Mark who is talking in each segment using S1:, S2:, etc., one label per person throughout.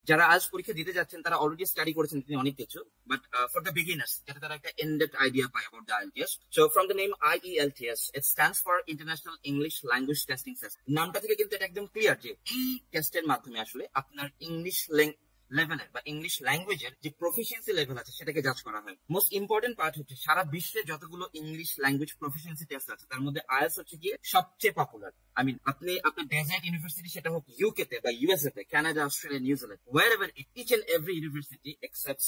S1: যারা আজ পরীক্ষা দিতে যাচ্ছেন তারা অলরেডি স্টাডি করেছেন তিনি অনেক কিছু, বাট ফর দ্য বিগিনার্স যাতে তারা একটা ইনডেপথ আইডিয়া পায় about the IELTS. So from the name IELTS, it stands for international English language testing test. নামটা থেকে কিন্তু এটা একদম ক্লিয়ার যে এই টেস্টের মাধ্যমে আসলে আপনার ইংলিশ লেভেলের বা ইংলিশ ল্যাঙ্গুয়েজের যে প্রফিসিয়েন্সি লেভেল আছে সেটাকে জাজ করা হয়। মোস্ট ইম্পর্টেন্ট পার্ট হচ্ছে সারা বিশ্বে যতগুলো ইংলিশ ল্যাঙ্গুয়েজ প্রফিসিয়েন্সি টেস্ট আছে তার মধ্যে আইএলটিএস হচ্ছে গিয়ে সবচেয়ে পপুলার। আপনি আপনার ডেজার্ট ইউনিভার্সিটি সেটা হোক ইউকে তে বা ইউএসএ তে, Canada, Australia, New Zealand, wherever each and every university accepts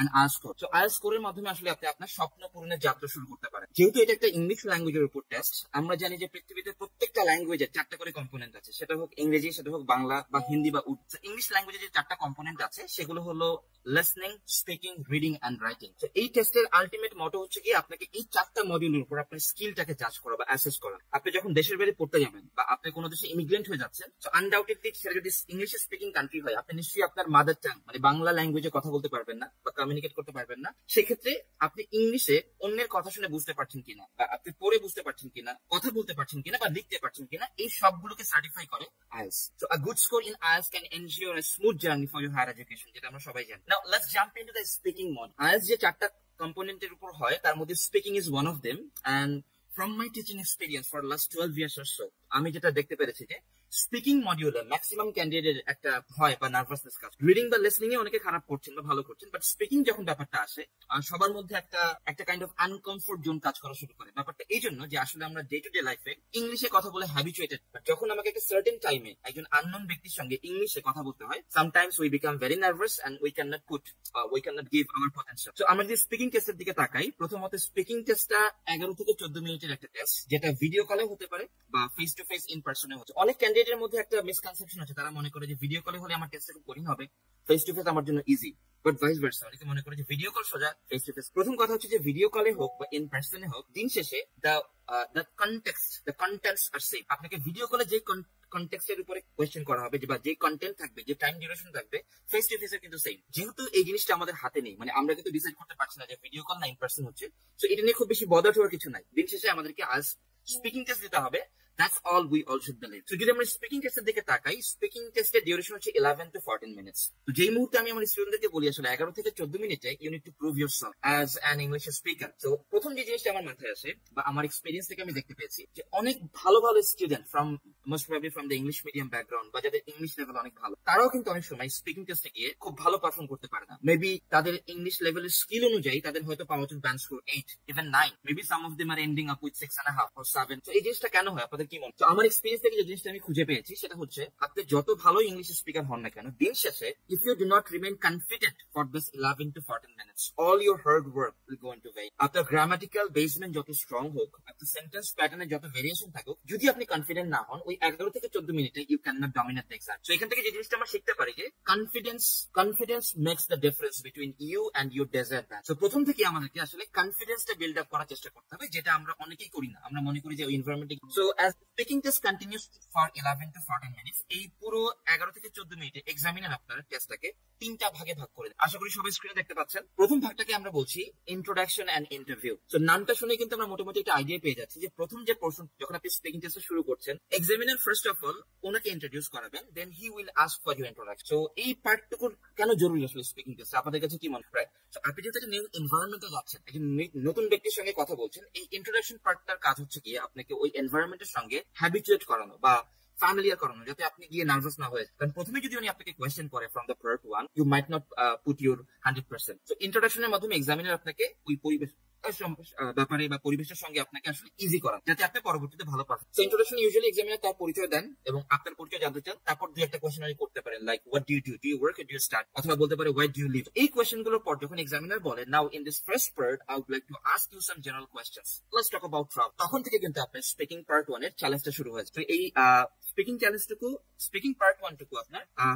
S1: an IELTS score. So IELTS স্কোরের মাধ্যমে আসলে আপনি আপনার স্বপ্ন পূরণের যাত্রা শুরু করতে পারেন। যেহেতু এটা একটা ইংলিশ ল্যাঙ্গুয়েজের উপর টেস্ট, আমরা জানি যে পৃথিবীতে প্রত্যেকটা ল্যাঙ্গুয়েজের 4টা করে কম্পোনেন্ট আছে, সেটা হোক ইংরেজি, সেটা হোক বাংলা বা হিন্দি বা উর্দু। ইংলিশ ল্যাঙ্গুয়েজের যে 4টা কম্পোনেন্ট আছে সেগুলো হলো listening, speaking, reading and writing. তো এই টেস্টের আলটিমেট মোটো হচ্ছে কি আপনাকে এই 4টা মডিউলের উপর আপনার স্কিলটাকে জাজ করা বা অ্যাসেস করা। আপনি যখন দেশের বাইরে পড়তে যাবেন বা আপনি কোনো দেশে ইমিগ্রেন্ট হয়ে যাচ্ছেন, তো আনডাউটেডলি সেটা যদি ইংলিশ স্পিকিং কান্ট্রি হয়, আপনি নিশ্চয়ই আপনার মাদার টাং মানে বাংলা ল্যাঙ্গুয়েজে কথা বলতে পারবেন না বা কমিউনিকেট করতে পারবেন না। সেক্ষেত্রে আপনি ইংলিশে অন্যের কথা শুনে বুঝতে পারছেন কিনা বা আপনি পড়ে বুঝতে পারছেন কিনা, কথা বলতে পারছেন কিনা বা লিখতে পারছেন কিনা, এই সবগুলোকে সার্টিফাই করে IELTS. So a good score in IELTS can ensure a smooth journey for your higher education, যেটা আমরা সবাই জানি। Now let's jump into the speaking mode. IELTS যে 4টা কম্পোনেন্টের উপর হয় তার মধ্যে speaking is one of them, and from my teaching experience for last 12 years or so, আমি যেটা দেখতে পেরেছি যে স্পিকিং মডিউলে ম্যাক্সিমাম ক্যান্ডিডেট একটা ভয় বা নার্ভাসনেস কাজ। রিডিং বা লিসনিং এ অনেকে খারাপ করছেন বা ভালো করছেন, বাট স্পিকিং যখন ব্যাপারটা আসে সবার মধ্যে একটা কাইন্ড অফ আনকমফোর্ট জোন কাজ করা শুরু করে। ব্যাপারটা এই জন্য যে আসলে আমরা ডে টু ডে লাইফে ইংলিশে কথা বলে হ্যাবিচুয়েটেড, বাট যখন আমাকে একটা সার্টেন টাইমে একজন আননোন ব্যক্তির সঙ্গে ইংলিশে কথা বলতে হয়, sometimes we become very nervous and we can not give our potential. So আমরা যদি স্পিকিং টেস্টের দিকে তাকাই, প্রথমত স্পিকিং টেস্টটা 11 থেকে 14 মিনিটের একটা টেস্ট, যেটা ভিডিও কলে হতে পারে বা ফেস টু ফেস ইন পার্সনে হচ্ছে। অনেক ক্যান্ডিডেটের মধ্যে একটা মিসকনসেপশন আছে, তারা মনে করে যে ভিডিও কলে হলে আমার টেস্টটা খুব কঠিন হবে, ফেস টু ফেস আমার জন্য ইজি, বাট ভাইস ভার্সা। অনেকে মনে করে যে ভিডিও কল সোজা, ফেস টু ফেস। প্রথম কথা হচ্ছে যে ভিডিও কলে হোক বা ইন পার্সনে হোক, দিন শেষে দ্য কন্টেন্টস আর সেম। আপনাকে ভিডিও কলে যে কন্টেক্সটের উপরে কোয়েশ্চেন করা হবে বা যে কন্টেন্ট থাকবে, যে টাইম ডিউরেশন থাকবে, ফেস টু ফেসের কিন্তু সেম। যেহেতু এই জিনিসটা আমাদের হাতে নেই, মানে আমরা কিন্তু ডিসাইড করতে পারছি না যে ভিডিও কল না ইন পার্সন হচ্ছে, সো এটা নিয়ে খুব বেশি বদার হওয়ার কিছু নাই। দিন শেষে আমাদেরকে আজ স্পিকিং টেস্ট দিতে হবে। That's all we all should believe. So যদি আমরা স্পিকিং টেস্টের দিকে তাকাই, স্পিকিং টেস্টের ডিউরেশন হচ্ছে 11 to 14 মিনিটস। তো যেই মুহূর্তে আমি আমার স্টুডেন্টদেরকে বলি আসলে 11 থেকে 14 মিনিটে you need to prove yourself as an English speaker. তো প্রথম যে জিনিসটা আমার মাথায় আসে বা আমার এক্সপেরিয়েন্স থেকে আমি দেখতে পেয়েছি যে অনেক ভালো student most probably from the English medium background বা যাদের ইংলিশ লেভেল অনেক ভালো, তারাও কিন্তু অনেক সময় স্পিকিং টেস্টে গিয়ে খুব ভালো পারফর্ম করতে পারে না। মেবি তাদের ইংলিশ লেভেলের স্কিল অনুযায়ী তাদের হয়তো পাওয়া উচিত band score 8, even 9, maybe some of them are ending up with 6.5 or 7। তো এই জিনিসটা কেন হয় আপনাদের কি মনে হয়? আমার এক্সপেরিয়েন্স থেকে যে জিনিসটা আমি খুঁজে পেয়েছি সেটা হচ্ছে আপনি যত ভালো ইংলিশ স্পিকার হন না কেন, দিন শেষে if you do not remain confident for this 11 to 14 minutes, all your hard work will go into vain. আপনার গ্রামাটিক্যাল বেসমেন্ট যত স্ট্রং হোক, আপনার সেন্টেন্স প্যাটার্নে যত ভেরিয়েশন থাকুক, যদি আপনি কনফিডেন্ট না হন, ওই 11 থেকে 14 মিনিটে you can not dominate the exam. So এখান থেকে যে জিনিসটা আমরা শিখতে পারি যে confidence makes the difference between you and your desired band. So প্রথম থেকে আমাদেরকে আসলে কনফিডেন্সটা বিল্ড আপ করার চেষ্টা করতে হবে, যেটা আমরা অনেকেই করি না। আমরা মনে করি যে ওই এনভায়রনমেন্টে। So as speaking test continues for 11 to 14 minutes, এই পুরো 11 থেকে 14 মিনিটে এক্সামিনার আপনার টেস্টটাকে 3টা ভাগে ভাগ করে দেন। আশা করি সবাই স্ক্রিনে দেখতে পাচ্ছেন। প্রথম ভাগটাকে আমরা বলছি ইন্ট্রোডাকশন এন্ড ইন্টারভিউ। তো নামটা শুনে কিন্তু আমরা মোটামুটি একটা আইডিয়া পেয়ে যাচ্ছি যে প্রথম যে পোরশন, যখন আপনি স্পিকিং টেস্ট শুরু করছেন, এক্সামিনার ফার্স্ট অফ অল ওনাকে ইন্ট্রোডিউস করাবেন, then he will ask for your introduction. So এই পার্টটুকু কেন জরুরি আসলে স্পিকিং টেস্ট, আপনাদের কাছে কি মনে হয়? আপনি যেহেতু একটা নিউ এনভায়রনমেন্টে যাচ্ছেন, একজন নতুন ব্যক্তির সঙ্গে কথা বলছেন, এই ইন্ট্রোডাকশন পার্টটার কাজ হচ্ছে কি আপনাকে ওই এনভায়রনমেন্টের সঙ্গে হ্যাবিচুয়েট করানো বা ফ্যামিলিয়ার করানো, যাতে আপনি গিয়ে নার্ভাস না হয়ে। কারণ প্রথমে যদি উনি আপনাকে কোয়েশ্চেন করে from the part 1, you might not put your 100%। তো ইন্ট্রোডাকশনের মাধ্যমে এক্সামিনার আপনাকে ওই পরিবেশ ব্যাপারে বা পরিবেশের সঙ্গে আপনাকে আসলে ইজি করা, যাতে আপনি পরবর্তীতে ভালো পারবেন। সো ইন্ট্রোডাকশন ইউজুয়ালি এক্সামিনার তার পরিচয় দেন এবং আপনার পরিচয় জানতে চান, তারপর দুই একটা কোয়েশ্চেন করতে পারেন, like what do you work, do you study, অথবা বলতে পারে হোয়াই ডু ইউ লিভ। এই কোয়েশ্চেন গুলোর পর যখন এক্সামিনার বলে, now in this first part I would like to ask you some general questions, let's talk about travel, তখন থেকে কিন্তু আপনার স্পিকিং পার্ট 1 এর চ্যালেঞ্জটা শুরু হয়েছে। তো এই স্পিকিং পার্ট 1 টুকু আপনার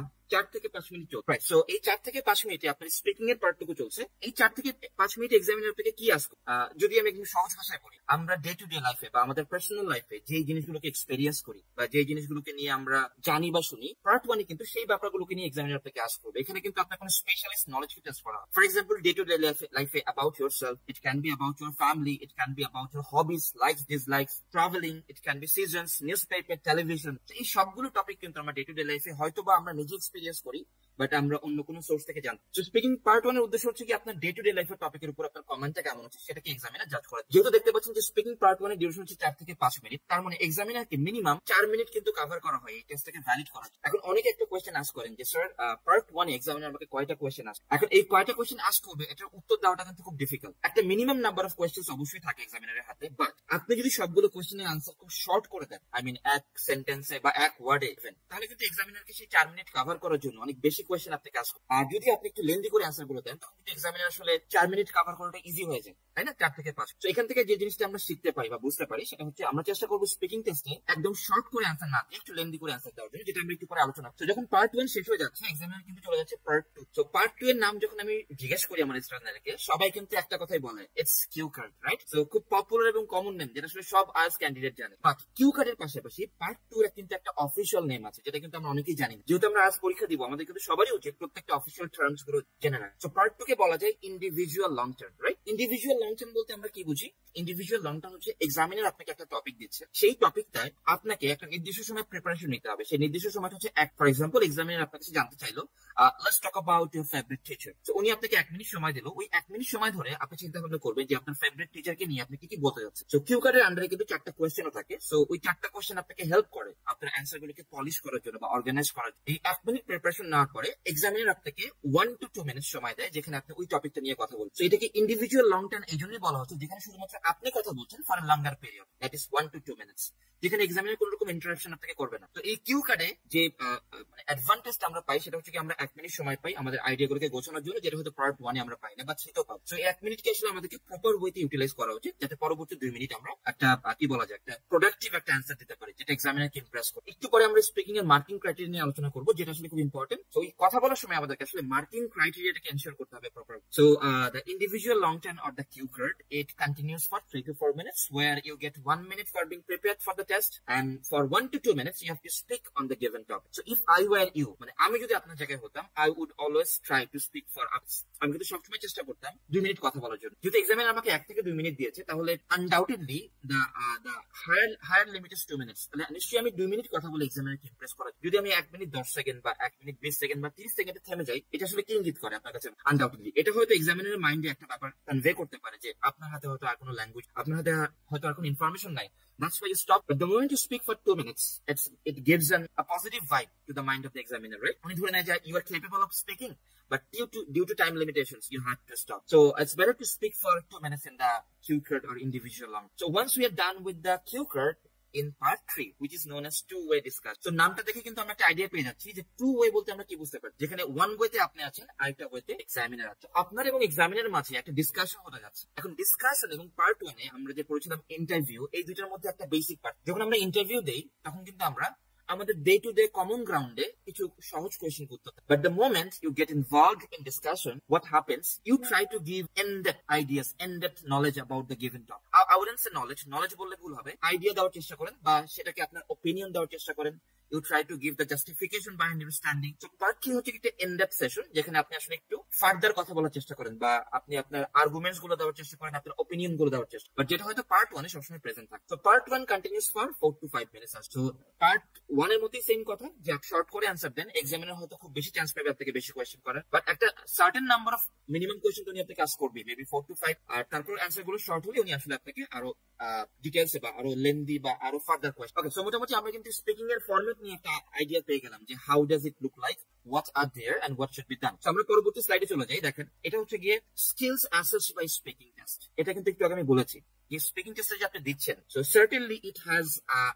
S1: 4 থেকে 5 মিনিট চলছে। সো এই 4 থেকে 5 মিনিটে আপনার স্পিকিং এর পার্টটুকু চলছে। এই 4 থেকে 5 মিনিট এক্সামিনার আপনাকে কি আসবে, যদি আমি একদম সহজ ভাষায় বলি, আমরা ডে টু ডে লাইফে বা আমাদের পার্সোনাল লাইফে যে জিনিসগুলোকে এক্সপেরিয়েন্স করি বা যে জিনিসগুলোকে নিয়ে আমরা জানি বা শুনি, পার্ট 1 এ কিন্তু সেই ব্যাপারগুলোকে নিয়ে এক্সামিনার আপনাকে আস্ক করবে। এখানে কিন্তু আপনার কোনো স্পেশালিস্ট নলেজ টেস্ট করা হয়। For example, day to day লাইফে about yourself, it can be about your family, it can be about your hobbies, likes, dislikes, travelling, it can be seasons, newspaper, television. এই সবগুলো topic কিন্তু আমরা day to day লাইফে হয়তো বা আমরা নিজে এক্সপেরিয়েন্স করি বাট আমরা অন্য কোনো সোর্স থেকে জানতে। তো স্পিকিং পার্ট 1 এর উদ্দেশ্য হচ্ছে কি আপনার ডে টু ডে লাইফের টপিকের উপর আপনার কমেন্টটা কেমন হচ্ছে সেটাকে এক্সামিনার জাজ করে। যেহেতু দেখতে পাচ্ছেন যে স্পিকিং পার্ট 1 এর ডিউরেশন হচ্ছে 4 থেকে 5 মিনিট, তার মানে এক্সামিনারকে মিনিমাম 4 মিনিট কিন্তু কভার করা হয় এই টেস্টটাকে ভ্যালিড করার। এখন অনেকে একটা কোয়েশ্চেন আস্ক করেন যে স্যার পার্ট 1 এ এক্সামিনার আমাকে কয়টা কোয়েশ্চেন আসে। এখন এই কয়টা কোয়েশ্চেন আস্ক করবে এটার উত্তর দেওয়াটা কিন্তু খুব ডিফিকাল্ট। একটা মিনিমাম নাম্বার অফ কোয়েশ্চেন্স অবশ্যই থাকে এক্সামিনারের হাতে, বাট আপনি যদি সবগুলো কোয়েশ্চেনের আনসার খুব শর্ট করে দেন, আই মিন এক সেন্টেন্সে বা এক ওয়ার্ডে, তাহলে কিন্তু এক্সামিনারকে সেই 4 মিনিট কভার করার জন্য অনেক বেশি কোয়েশ্চেন আপনাকে আস্ক করবে। আর যদি আপনি একটু লেন্দি করে আনসার গুলো দেন তখন কিন্তু এক্সামিনার আসলে 4 মিনিট কভার করাটা ইজি হয়ে যায়, তাই না? 4 থেকে 5। তো এখান থেকে যে জিনিসটা আমরা শিখতে পারি বা বুঝতে পারি সেটা হচ্ছে আমরা চেষ্টা করবো স্পিকিং টেস্টে একদম শর্ট করে আনসার না দিয়ে একটু লেন্দি করে আনসার দেওয়ার জন্য, যেটা আমরা একটু পরে আলোচনা করব। তো যখন পার্ট 1 শেষ হয়ে যাচ্ছে এক্সামিনার কিন্তু চলে যাচ্ছে পার্ট 2। তো পার্ট 2 এর নাম যখন আমি জিজ্ঞেস করি আমার স্টুডেন্টদেরকে, সবাই কিন্তু একটা কথাই বলে, ইটস কিউ কার্ড, রাইট? তো খুব পপুলার এবং কমন নেম, যেটা আসলে সব আইএলটিএস ক্যান্ডিডেট জানে। বাট কিউ কার্ডের পাশাপাশি পার্ট 2 এর কিন্তু একটা অফিশিয়াল নেম আছে, যেটা কিন্তু আমরা অনেকেই জানি। যেহেতু আমরা আজ পরীক্ষা দিব, আমাদের কিন্তু সবারই উচিত প্রত্যেকটা অফিশিয়াল টার্মস গুলো জেনে নেওয়া। তো পার্ট 2 কে বলা যায় individual long term, right? Individual long term বলতে আমরা কি বুঝি? ইন্ডিভিজুয়াল লং টার্ম হচ্ছে এক্সামিনার আপনাকে একটা টপিক দিচ্ছে, সেই টপিকটায় আপনাকে একটা নির্দিষ্ট সময় প্রিপারেশন নিতে হবে। সেই নির্দিষ্ট সময়টা হচ্ছে ফর এক্সাম্পল এক্সামিনার আপনার কাছে জানতে চাইলো let's talk about your favourite teacher. তো উনি আপনাকে 1 মিনিট সময় দিল, ওই 1 মিনিট সময় ধরে আপনি চিন্তা ভাবনা করবেন যে আপনার ফেভারিট টিচারকে নিয়ে আপনি কি কি বলতে যাচ্ছেন। তো কিউ কার্ডের আন্ডারে কিন্তু 4টা কোয়েশ্চেনও থাকে। সো ওই 4টা কোয়েশ্চেন আপনাকে হেল্প করে আপনার অ্যান্সার গুলোকে পলিশ করার জন্য বা অর্গানাইজ করার জন্য। এই 1 মিনিট প্রিপারেশন নেওয়ার পরে এক্সামিনার আপনাকে 1 to 2 মিনিট সময় দেয়, যেখানে আপনি ওই টপিকটা নিয়ে কথা বলছেন। তো এটাকে ইন্ডিভিজুয়াল লং টার্ম এই জন্যই বলা হচ্ছে, যেখানে শুধুমাত্র আপনি কথা বলছেন for a longer period, that is 1 to 2 minutes, যেখানে এক্সামিনার কোনো রকম ইন্টারাকশন আপনাকে করবে না। তো এই কিউ কার্ডে যে অ্যাডভান্টেজটা আমরা পাই সেটা হচ্ছে কি আমরা 1 মিনিট সময় পাই আমাদের আইডিয়াগুলোকে গোছানোর জন্য, যেটা হয়তো পার্ট 1 এ আমরা পাই না বা থ্রিতেও পাবো। সো এই 1 মিনিটকে আসলে আমাদেরকে প্রপার ওয়েতে ইউটিলাইজ করা উচিত, যাতে পরবর্তী 2 মিনিট আমরা একটা কি বলা যায় একটা প্রোডাক্টিভ একটা অ্যান্সার দিতে পারি, যেটা এক্সামিনারকে ইমপ্রেস করে। একটু পরে আমরা স্পিকিং এর মার্কিং ক্রাইটেরিয়া নিয়ে আলোচনা করবো, যেটা আসলে খুব ইম্পর্টেন্ট। তো এই কথা বলার সময় আমাদেরকে আসলে মার্কিং ক্রাইটেরিয়াটাকে এনশিওর করতে হবে proper. So the individual long term or the cue card, it continues for 3 to 4 minutes, where you get 1 minute for being prepared for the test, and for 1 to 2 minutes you have to speak on the given topic. So if I were you, মানে আমি যদি আপনার জায়গায় হতাম, I would always try to speak for us. আমি কিন্তু সবসময় চেষ্টা করতাম 2 মিনিট কথা বলার জন্য। যদি এক্সামিনার আমাকে 1 থেকে 2 মিনিট দিয়েছে, তাহলে undoubtedly the higher limit is 2 minutes, তাহলে নিশ্চয়ই আমি 2 মিনিট কথা বলে এক্সামিনারকে ইমপ্রেস করার। যদি আমি 1 মিনিট 10 সেকেন্ড বা 1 মিনিট 20 সেকেন্ড বা 30 সেকেন্ডে থেমে যাই, এটা আসলে কি ইঙ্গিত করে আপনার কাছে? আনডাউটেডলি এটা হয়তো এক্সামিনারের মাইন্ডে একটা ব্যাপার কনভে করতে পারে যে আপনার হাতে হয়তো আর কোনো ল্যাঙ্গুয়েজ, আপনার হাতে হয়তো আর কোনো ইনফরমেশন নাই। That's why you stop. But the moment you speak for 2 minutes, it gives a positive vibe to the mind of the examiner, right? উনি ধরে নেয় যে you are capable of speaking, but due to time limitations, you have to stop. So it's better to speak for 2 minutes in the cue card or individual long. So once we are done with the cue card, in part 3, which is known as two-way discussion. So নামটা দেখে কিন্তু আমরা একটা idea পেয়ে যাচ্ছি যে two way বলতে আমরা কি বুঝতে পারি, যেখানে ওয়ান ওয়েতে আপনি আছেন, আরেকটা ওয়েতে এক্সামিনার আছে। আপনার এবং এক্সামিনারের মাঝে একটা ডিসকাশন হতে যাচ্ছে। এখন ডিসকাশন এবং পার্ট 1 এ আমরা যে পড়েছিলাম ইন্টারভিউ, এই দুইটার মধ্যে একটা বেসিক পার্ট। যখন আমরা ইন্টারভিউ দেই তখন কিন্তু আমরা আমাদের ডে টু ডে কমন গ্রাউন্ডে কিছু সহজ কোয়েশ্চেন করতে হবে। But the moment you get involved in discussion, what happens, you try to give in-depth ideas, in-depth knowledge about the given topic. I wouldn't say knowledge বললে ভুল হবে, idea দেওয়ার চেষ্টা করেন বা সেটাকে আপনার ওপিনিয়ন দেওয়ার চেষ্টা করেন। You try to give the justification behind your standing. So part 3 হচ্ছে একটা in-depth session, যেখানে আপনি আসলে একটু ফার্দার কথা বলার চেষ্টা করেন বা আপনি আপনার আর্গুমেন্টস গুলো দেওয়ার চেষ্টা করেন, আপনার ওপিনিয়ন গুলো দেওয়ার চেষ্টা, বাট যেটা হয়তো পার্ট 1 এ সবসময় প্রেজেন্ট থাকে। So part 1 continues for 4 to 5 minutes. So part 1 এর মতই সেম কথা, যে আপনি শর্ট করে অ্যানসার দেন, এক্সামিনার হয়তো খুব বেশি চান্স পাবে আপনাকে বেশি কোয়েশ্চেন করার, বাট একটা certain number of minimum question তো উনি আপনাকে আস্ক করবে, মেবি 4 to 5, আর তারপর অ্যানসার গুলো শর্ট হলে উনি আসলে আপনাকে আরো ডিটেইলসে বা আরো লেন্দি বা আরো ফার্দার কোয়েশ্চেন। ওকে, সো মোটামুটি আমরা কিন্তু স্পিকিং এর ফরম্যাট নিয়ে একটা আইডিয়া পেয়ে গেলাম যে how does it look like, what are there and what should be done. So আমরা পরবর্তী স্লাইডে চলে যাই। দেখেন এটা হচ্ছে গিয়ে skills assessed by speaking test. এটা কিন্তু একটু আগে আমি বলেছি যে স্পিকিং টেস্টে যে আপনি দিচ্ছেন, so certainly it has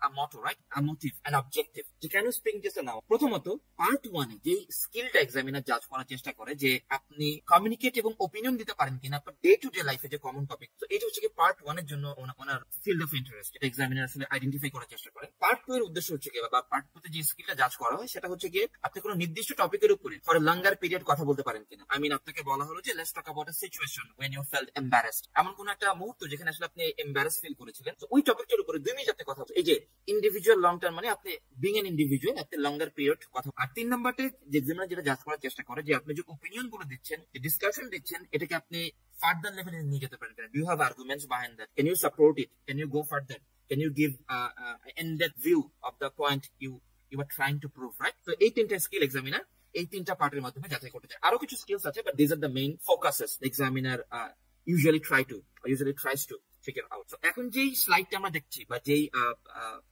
S1: a motto, right, a motive, an objective, যে কেন স্পিকিং টেস্টে নাও। প্রথমত পার্ট 1 এ যে স্কিলটা এক্সামিনার জাজ করার চেষ্টা করে যে আপনি কমিউনিকেট এবং ওপিনিয়ন দিতে পারেন কিনা আপনার ডে টু ডে লাইফে যে কমন টপিক, তো এটা হচ্ছে কি পার্ট 1 এর জন্য ওনার ফিল্ড অফ ইন্টারেস্ট, এটা এক্সামিনার আসলে আইডেন্টিফাই করার চেষ্টা করে। পার্ট 2 এর উদ্দেশ্য হচ্ছে কি, বা পার্ট 2 তে যে স্কিলটা জাজ করা হয় সেটা হচ্ছে গিয়ে আপনি কোনো নির্দিষ্ট টপিকের উপরে ফর এ লঙ্গার পিরিয়ড কথা বলতে পারেন কিনা। আই মিন আপনাকে বলা হলো যে let's talk about a situation when you felt embarrassed, এমন কোন একটা মুহূর্ত যেখানে আসলে আপনি এম্বারাস ফিল করেছিলেন, তো ওই টপিকটার উপরে 2 মিনিট আপনি কথা বলতে। এই যে ইন্ডিভিজুয়াল লং টার্ম, মানে আপনি বিং এন ইন্ডিভিজুয়াল, আপনি লঙ্গার পিরিয়ড কথা। আর 3 নাম্বারতে যে এক্সামিনার যেটা জাজ করার চেষ্টা করে যে আপনি যে ওপিনিয়ন গুলো দিচ্ছেন, যে ডিসকাশন দিচ্ছেন, এটাকে আপনি ফার্দার লেভেলে নিয়ে যেতে পারেন কিনা। Do you have arguments behind that, can you support it, can you go further, can you give in-depth view of the point you are trying to prove, right? So এই 3টা স্কিল এক্সামিনার এই 3টা পার্টের মাধ্যমে যাচাই করতে চায়। আরো কিছু স্কিলস আছে, but this are the main focuses the examiner usually tries to figure out. So এখন যেই স্লাইডটা আমরা দেখছি বা যেই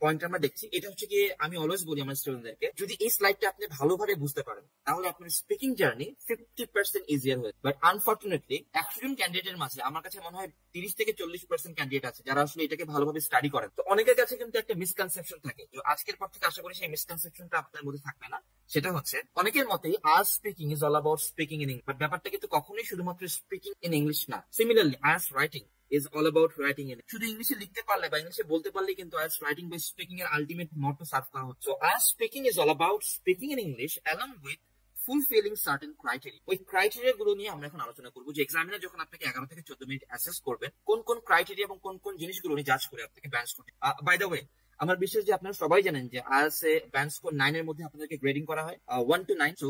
S1: পয়েন্ট আমরা দেখছি, এটা হচ্ছে কি আমি অলওয়েজ বলি আমার স্টুডেন্টদেরকে, যদি এই স্লাইডটা আপনি ভালোভাবে বুঝতে পারেন তাহলে আপনার স্পিকিং জার্নি 50% ইজিয়ার হয়ে। বাট আনফর্চুনেটলি 100 জন ক্যান্ডিডেটের মাঝে আমার কাছে মনে হয় 30 থেকে 40% ক্যান্ডিডেট আছে যারা আসলে এটাকে ভালোভাবে স্টাডি করেন। তো অনেকের কাছে কিন্তু একটা মিসকনসেপশন থাকে, তো আজকের পর থেকে আশা করি সেই মিসকনসেপশনটা আপনার মধ্যে থাকবে না। সেটা হচ্ছে অনেকের মতে আজ speaking is all about speaking in English, but ব্যাপারটা কিন্তু কখনোই শুধুমাত্র স্পিকিং ইন ইংলিশ না। সিমিলারলি আজ writing is all about writing in it. শুধু ইংলিশে লিখতে পারলে বা ইংলিশে বলতে পারলে কিন্তু আজ রাইটিং বা স্পিকিং এর আলটিমেট মটো সার্ভ করা হচ্ছে। আজ speaking is all about speaking in English along with fulfilling certain criteria. ওই ক্রাইটেরিয়া গুলো নিয়ে আমরা এখন আলোচনা করবো যে এক্সামিনার যখন আপনাকে 11 থেকে 14 মিনিট অ্যাসেস করবেন, কোন কোন ক্রাইটেরিয়া এবং কোন কোন জিনিসগুলো নিয়ে জাজ করে আপনাকে ব্যান্ড করতে। বাই দ্য ওয়ে, আমার বিশ্বাস যে আপনারা সবাই জানেন যে আইএলটিএস এ ব্যান্ড স্কোর 9 এর মধ্যে আপনাদেরকে গ্রেডিং করা হয় 1 to 9। সো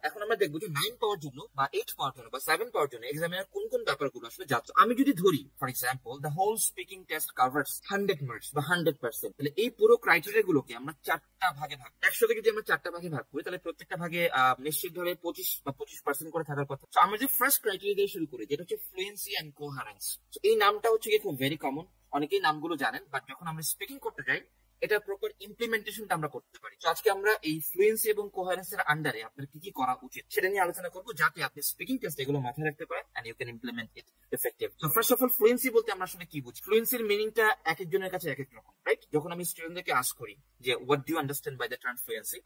S1: এখন আমরা দেখবো যে 9 পাওয়ার জন্য বা 8 পাওয়ার জন্য বা 7 পাওয়ার জন্য এক্সামিনার কোন কোন ব্যাপারগুলো আসলে যাচ্ছে। আমি যদি ধরি for example the whole speaking test covers 100 marks বা 100%, তাহলে এই পুরো ক্রাইটেরিয়া গুলোকে আমরা 4টা ভাগে ভাগ, 100 কে যদি আমরা 4টা ভাগে ভাগ করি তাহলে প্রত্যেকটা ভাগে নিশ্চিতভাবে 25 বা 25% করে থাকার কথা। তো আমরা যে ফার্স্ট ক্রাইটেরিয়া দিয়ে শুরু করি যেটা হচ্ছে ফ্লুয়েন্সি এন্ড কোহারেন্স। এই নামটা হচ্ছে কি খুব ভেরি কমন, অনেকেই নামগুলো জানেন, বাট যখন আমরা স্পিকিং করতে যাই এটা প্রপার ইমপ্লিমেন্টেশনটা আমরা করতে পারি। তো আজকে আমরা এই ফ্লুয়েন্সি এবং কোহারেন্সের আন্ডারে আপনার কি কি করা উচিত সেটা নিয়ে আলোচনা করবো, যাতে আপনি স্পিকিং টেস্ট এগুলো মাথায় রাখতে পারেন and you can implement it effective. So first of all fluency বলতে আমরা আসলে কি বুঝি? ফ্লুয়েন্সির মিনিংটা এক একজনের কাছে এক এক রকম, রাইট? যখন আমি স্টুডেন্টদেরকে আস্ক করি যে what do you understand by the term fluency,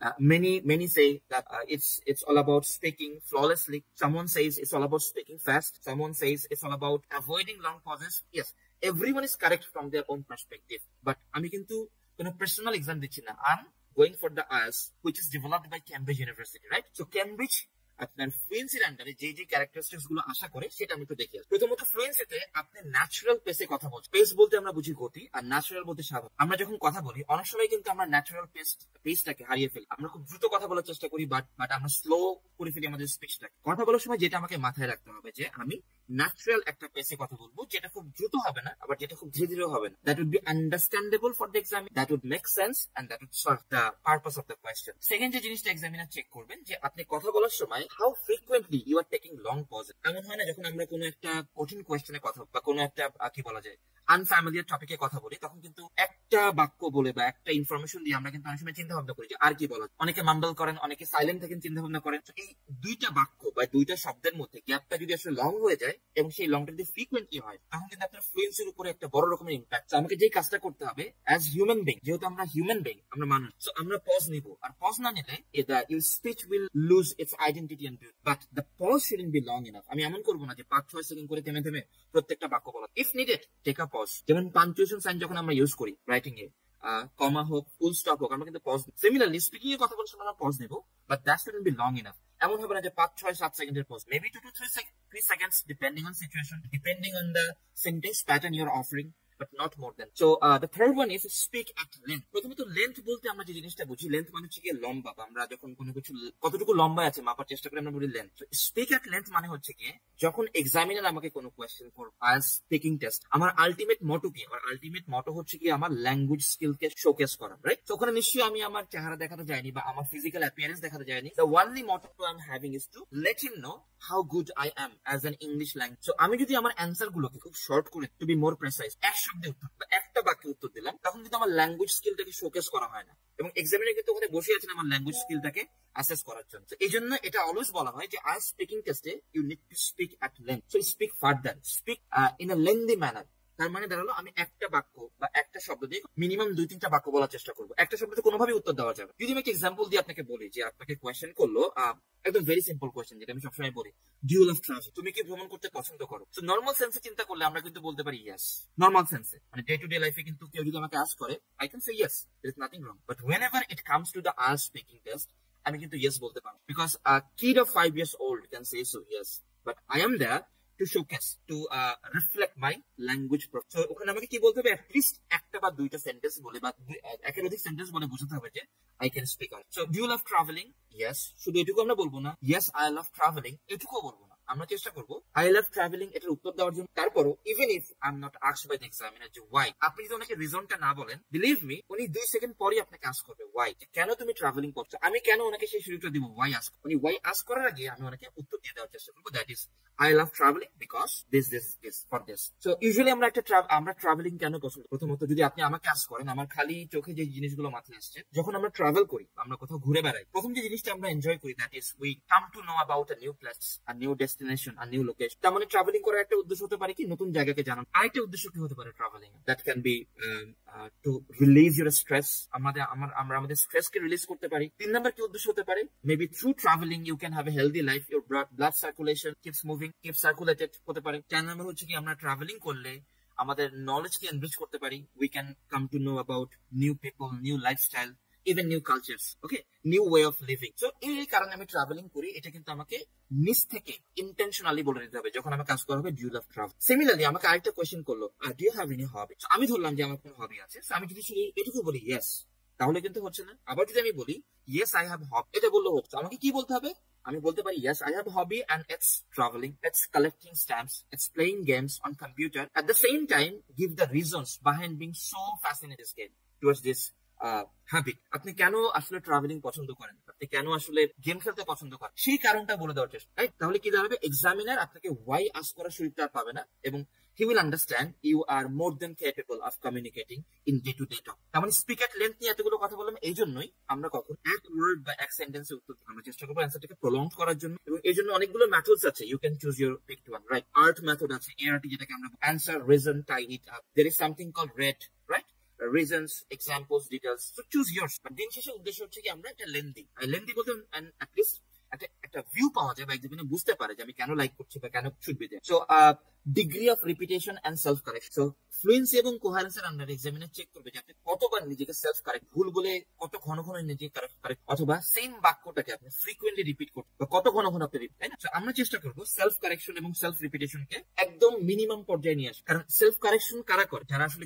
S1: many say that it's all about speaking flawlessly. Someone says it's all about speaking fast. Someone says it's all about avoiding long pauses. Yes, everyone is correct from their own perspective, but আমি কিন্তু কোনো personal exam দিচ্ছি না। I am going for the IELTS which is developed by Cambridge University, right? So Cambridge আপনার ফ্লুয়েন্সির আন্ডারে যে যে ক্যারেক্টারিস্টিক্স গুলো আশা করে সেটা আমি একটু দেখি। প্রথমত ফ্লুয়েন্সিতে আপনি ন্যাচারাল পেসে কথা বলছেন। পেস বলতে আমরা বুঝি গতি, আর ন্যাচারাল বলতে স্বাভাবিক। আমরা যখন কথা বলি অনেক সময় কিন্তু আমরা ন্যাচারাল পেসটাকে হারিয়ে ফেলি। আমরা খুব দ্রুত কথা বলার চেষ্টা করি, বাট আমরা স্লো করে ফেলি আমাদের স্পিচটাকে। কথা বলার সময় যেটা আমাকে মাথায় রাখতে হবে যে আমি ন্যাচারাল একটা পেসে কথা বলবো, যেটা খুব দ্রুত হবে না, আবার যেটা খুব ধীরে ধীরে হবে না। That would be understandable for the examiner, that would make sense and that would serve the purpose of the question. Second যে জিনিসটা এক্সামিনার চেক করবেন যে আপনি কথা বলার সময় how frequently you are taking long pause. এমন হয় না যখন আমরা কোনো একটা কঠিন কোয়েশ্চেনে কথা বা কোনো একটা কি বলা যায় আনফ্যামিলিয়ার টপিকে কথা বলি, তখন কিন্তু একটা বাক্য বলে বা একটা ইনফরমেশন দিয়ে আমরা কিন্তু অনেক সময় চিন্তা ভাবনা করি যে আর কি বলা। অনেকে মাম্বল করেন, অনেকে সাইলেন্ট থাকেন, চিন্তা ভাবনা করেন। এই দুইটা বাক্য বা দুইটা শব্দের মধ্যে গ্যাপটা যদি আসলে লং হয়ে যায় এবং সেই লংটা যদি ফ্রিকুয়েন্টলি হয়, তখন কিন্তু আপনার ফ্লুয়েন্সির উপরে একটা বড় রকমের ইম্প্যাক্ট। আমাকে যে কাজটা করতে হবে অ্যাজ হিউম্যান বিং, যেহেতু আমরা হিউম্যান বিং, আমরা মানুষ, সো আমরা পজ নিব। আর পজ না নিলে your speech will lose its identity and beauty, but the pause shouldn't be long enough. আমি এমন করবো না যে 5-6 সেকেন্ড করে থেমে থেমে প্রত্যেকটা বাক্য বলা। If needed take a pause. যেমন পাঞ্চুয়েশন সাইন যখন আমরা ইউজ করি রাইটিং এ, কমা হোক, ফুল স্টপ হোক, আমরা কিন্তু পজ। সিমিলারলি স্পিকিং এ কথা বলার সময় আমরা পজ নেব, but that shouldn't be long enough. এমন হবে না যে 5-6-7 সেকেন্ডের pause, maybe 2 to 3 seconds depending on situation, depending on the sentence pattern you're offering, but not more than. So the third one is speak at length. প্রথমত length বলতে আমরা যে জিনিসটা বুঝি, লেন্থ মানে হচ্ছে কি লম্বা। আমরা যখন কোনো কিছু কতটুকু লম্বা আছে মাপার চেষ্টা করি আমরা বলি লেন্থ। স্পিক অ্যাট লেন্থ মানে হচ্ছে কি যখন এক্সামিনার আমাকে কোনো কোয়েশ্চেন করবে আজ স্পিকিং টেস্ট, আমার আলটিমেট মটো কি? আমার আলটিমেট মটো হচ্ছে কি আমার ল্যাঙ্গুয়েজ স্কিলকে শোকেস করা, রাইট? তো ওখানে নিশ্চয়ই আমি আমার চেহারা দেখাতে যাইনি বা আমার ফিজিক্যাল অ্যাপিয়ারেন্স দেখাতে যাইনি। The only motto I am having is to let him know how good I am as an English language. So আমি যদি আমার অ্যান্সার গুলোকে খুব শর্ট করে, টু বি মোর প্রেসাইজ, এক শব্দে উত্তর বা একটা বাক্যে উত্তর দিলাম, তখন কিন্তু আমার ল্যাঙ্গুয়েজ স্কিলটাকে শোকেস করা হয় না, এবং এক্সামিনার কিন্তু ওখানে বসে আছেন আমার ল্যাঙ্গুয়েজ স্কিলটাকে অ্যাসেস করার জন্য। এই জন্য এটা অলওয়েজ বলা হয় যে আজ স্পিকিং টেস্টে you need to speak at length. So speak further, speak in a lengthy manner. তার মানে দাঁড়ালো আমি একটা বাক্য বা একটা শব্দ দিয়ে মিনিমাম 2-3টা বাক্য বলার চেষ্টা করবো। একটা শব্দে কোনোভাবে উত্তর দেওয়া যাবে। যদি আমি একটা এক্সাম্পল দিয়ে আপনাকে বলি যে আপনাকে কোয়েশ্চেন করলো, একদম ভেরি সিম্পল কোয়েশ্চেন যেটা আমি সবসময় বলি, ডু ইউ লাভ ট্রাভেল? তুমি কি ভ্রমণ করতে পছন্দ করো? তো নর্মাল সেন্সে চিন্তা করলে আমরা কিন্তু বলতে পারি ইয়েস। নর্মাল সেন্সে মানে ডে টু ডে লাইফে কিন্তু কেউ যদি আমাকে আস্ক করে I can say yes, there is nothing wrong. But whenever it comes to the IELTS speaking test, আমি কিন্তু ইয়েস বলতে পারবো, because a kid of 5 years old can say so yes, but I am there to showcase, to reflect my language. So ওখানে আমাকে কি বলতে হবে? at least একটা বা দুইটা সেন্টেন্স বলে বা একের অধিক সেন্টেন্স বলে বোঝাতে হবে যে I can speak on. So do you love traveling? Yes. শুধু এটুকু আমরা বলবো না yes I love traveling, এটুকুও বলবো না। আমরা চেষ্টা করবো আই লাভ ট্রাভেলিং এটার উত্তর দেওয়ার জন্য। তারপরও even if I am not asked by the examiner যে ওয়াই, আপনি যদি ওনাকে রিজনটা না বলেন, বিলিভ মি উনি 2 সেকেন্ড পরই আপনাকে আস্ক করবে ওয়াই, কেন তুমি ট্রাভেলিং করছো। আমি কেন ওনাকে সেই সুযোগটা দিব ওয়াই আস্ক, উনি ওয়াই আস্ক করার আগে আমি ওনাকে উত্তর দিয়ে দেওয়ার চেষ্টা করবো, that is I love traveling because this for this. So usually আমরা ট্রাভেলিং কেন পছন্দ, প্রথমত যদি আপনি আমাকে আস্ক করেন, আমার খালি চোখে যে জিনিসগুলো মাথায় আসছে, যখন আমরা ট্রাভেল করি, আমরা কোথাও ঘুরে বেড়াই, প্রথম যে জিনিসটা আমরা এনজয় করি that is we come to know about a new place, a new destination, a new location. তার মানে ট্রাভেলিং করার একটা উদ্দেশ্য হতে পারে কি নতুন জায়গাকে জানানো। আরেকটা উদ্দেশ্য কি হতে পারে travelling, that can be to release your stress, আমরা আমাদের স্ট্রেসকে রিলিজ করতে পারি। 3 নাম্বার কি উদ্দেশ্য হতে পারে, maybe through travelling you can have a healthy life, your blood circulation keeps moving, keeps circulated হতে পারে। 4 নাম্বার হচ্ছে কি আমরা ট্রাভেলিং করলে আমাদের নলেজকে এনরিচ করতে পারি, we can come to know about new people, new lifestyle, even new cultures, okay, new way of living. So এই কারণে আমি ট্রাভেলিং করি, এটা কিন্তু আমাকে নিজ থেকে ইন্টেনশনালি বলে দিতে হবে যখন আমাকে কাজ করা হবে do you love travel. Similarly আমাকে আরেকটা কোয়েশ্চেন করলো do you have any hobby, আমি ধরলাম যে আমার কোনো হবি আছে, আমি যদি শুধু এটুকু বলি ইয়েস, তাহলে কিন্তু হচ্ছে না। আবার যদি আমি বলি ইয়েস আই হ্যাভ হবি, এটা বললে হচ্ছে, আমাকে কি বলতে হবে, আমি বলতে পারি yes I have a hobby and it's traveling, it's collecting stamps, it's playing games on computer. At the same time give the reasons behind being so fascinated towards this habit. আপনি কেন আসলে ট্রাভেলিং পছন্দ করেন, আপনি কেন আসলে game খেলতে পছন্দ করেন, সেই কারণটা বলে দেওয়ার চেষ্টা, রাইট? তাহলে কি দাঁড়াবে, এক্সামিনার আপনাকে ওয়াই আস্ক করার সুযোগটা পাবে না, এবং he will understand you are more than capable of communicating in day to day talk. তার মানে স্পিক এট লেন্থ নিয়ে এতগুলো কথা বললাম, এই জন্যই আমরা কখন এক ওয়ার্ড বা এক সেন্টেন্সে উত্তর আমরা চেষ্টা করবো অ্যান্সারটাকে প্রলং করার জন্য, এবং এই জন্য অনেকগুলো মেথডস আছে, you can choose your pick one, right? Art method আছে, এআরটি, যেটাকে আমরা answer reason tie it up, there is something called RED, right? reasons, examples, details. So choose yours. But দিন শেষে উদ্দেশ্য হচ্ছে কি আমরা একটা লেন্দি বলতে at least একটা ভিউ পাওয়া যায় বা একজনে বুঝতে পারে যে আমি কেন লাইক করছি বা কেন should be there. So degree of repetition and self correction. So fluency এবং কোহারেন্সের আন্ডারে এক্সামিনার চেক করবে যে আপনি কতবার নিজেকে সেলফ কারেক্ট, ভুল বলে কত ঘন ঘন নিজেকে কারেক্ট, অথবা সেম বাক্যটাকে আপনি ফ্রিকুয়েন্টলি রিপিট করতে, বা কত ঘন ঘন আপনি রিপিট, তাই না? আমরা চেষ্টা করবো সেলফ কারেকশন এবং সেলফ রিপিটেশনকে একদম মিনিমাম পর্যায়ে নিয়ে আসা। কারণ সেলফ কারেকশন কারা করে, যারা আসলে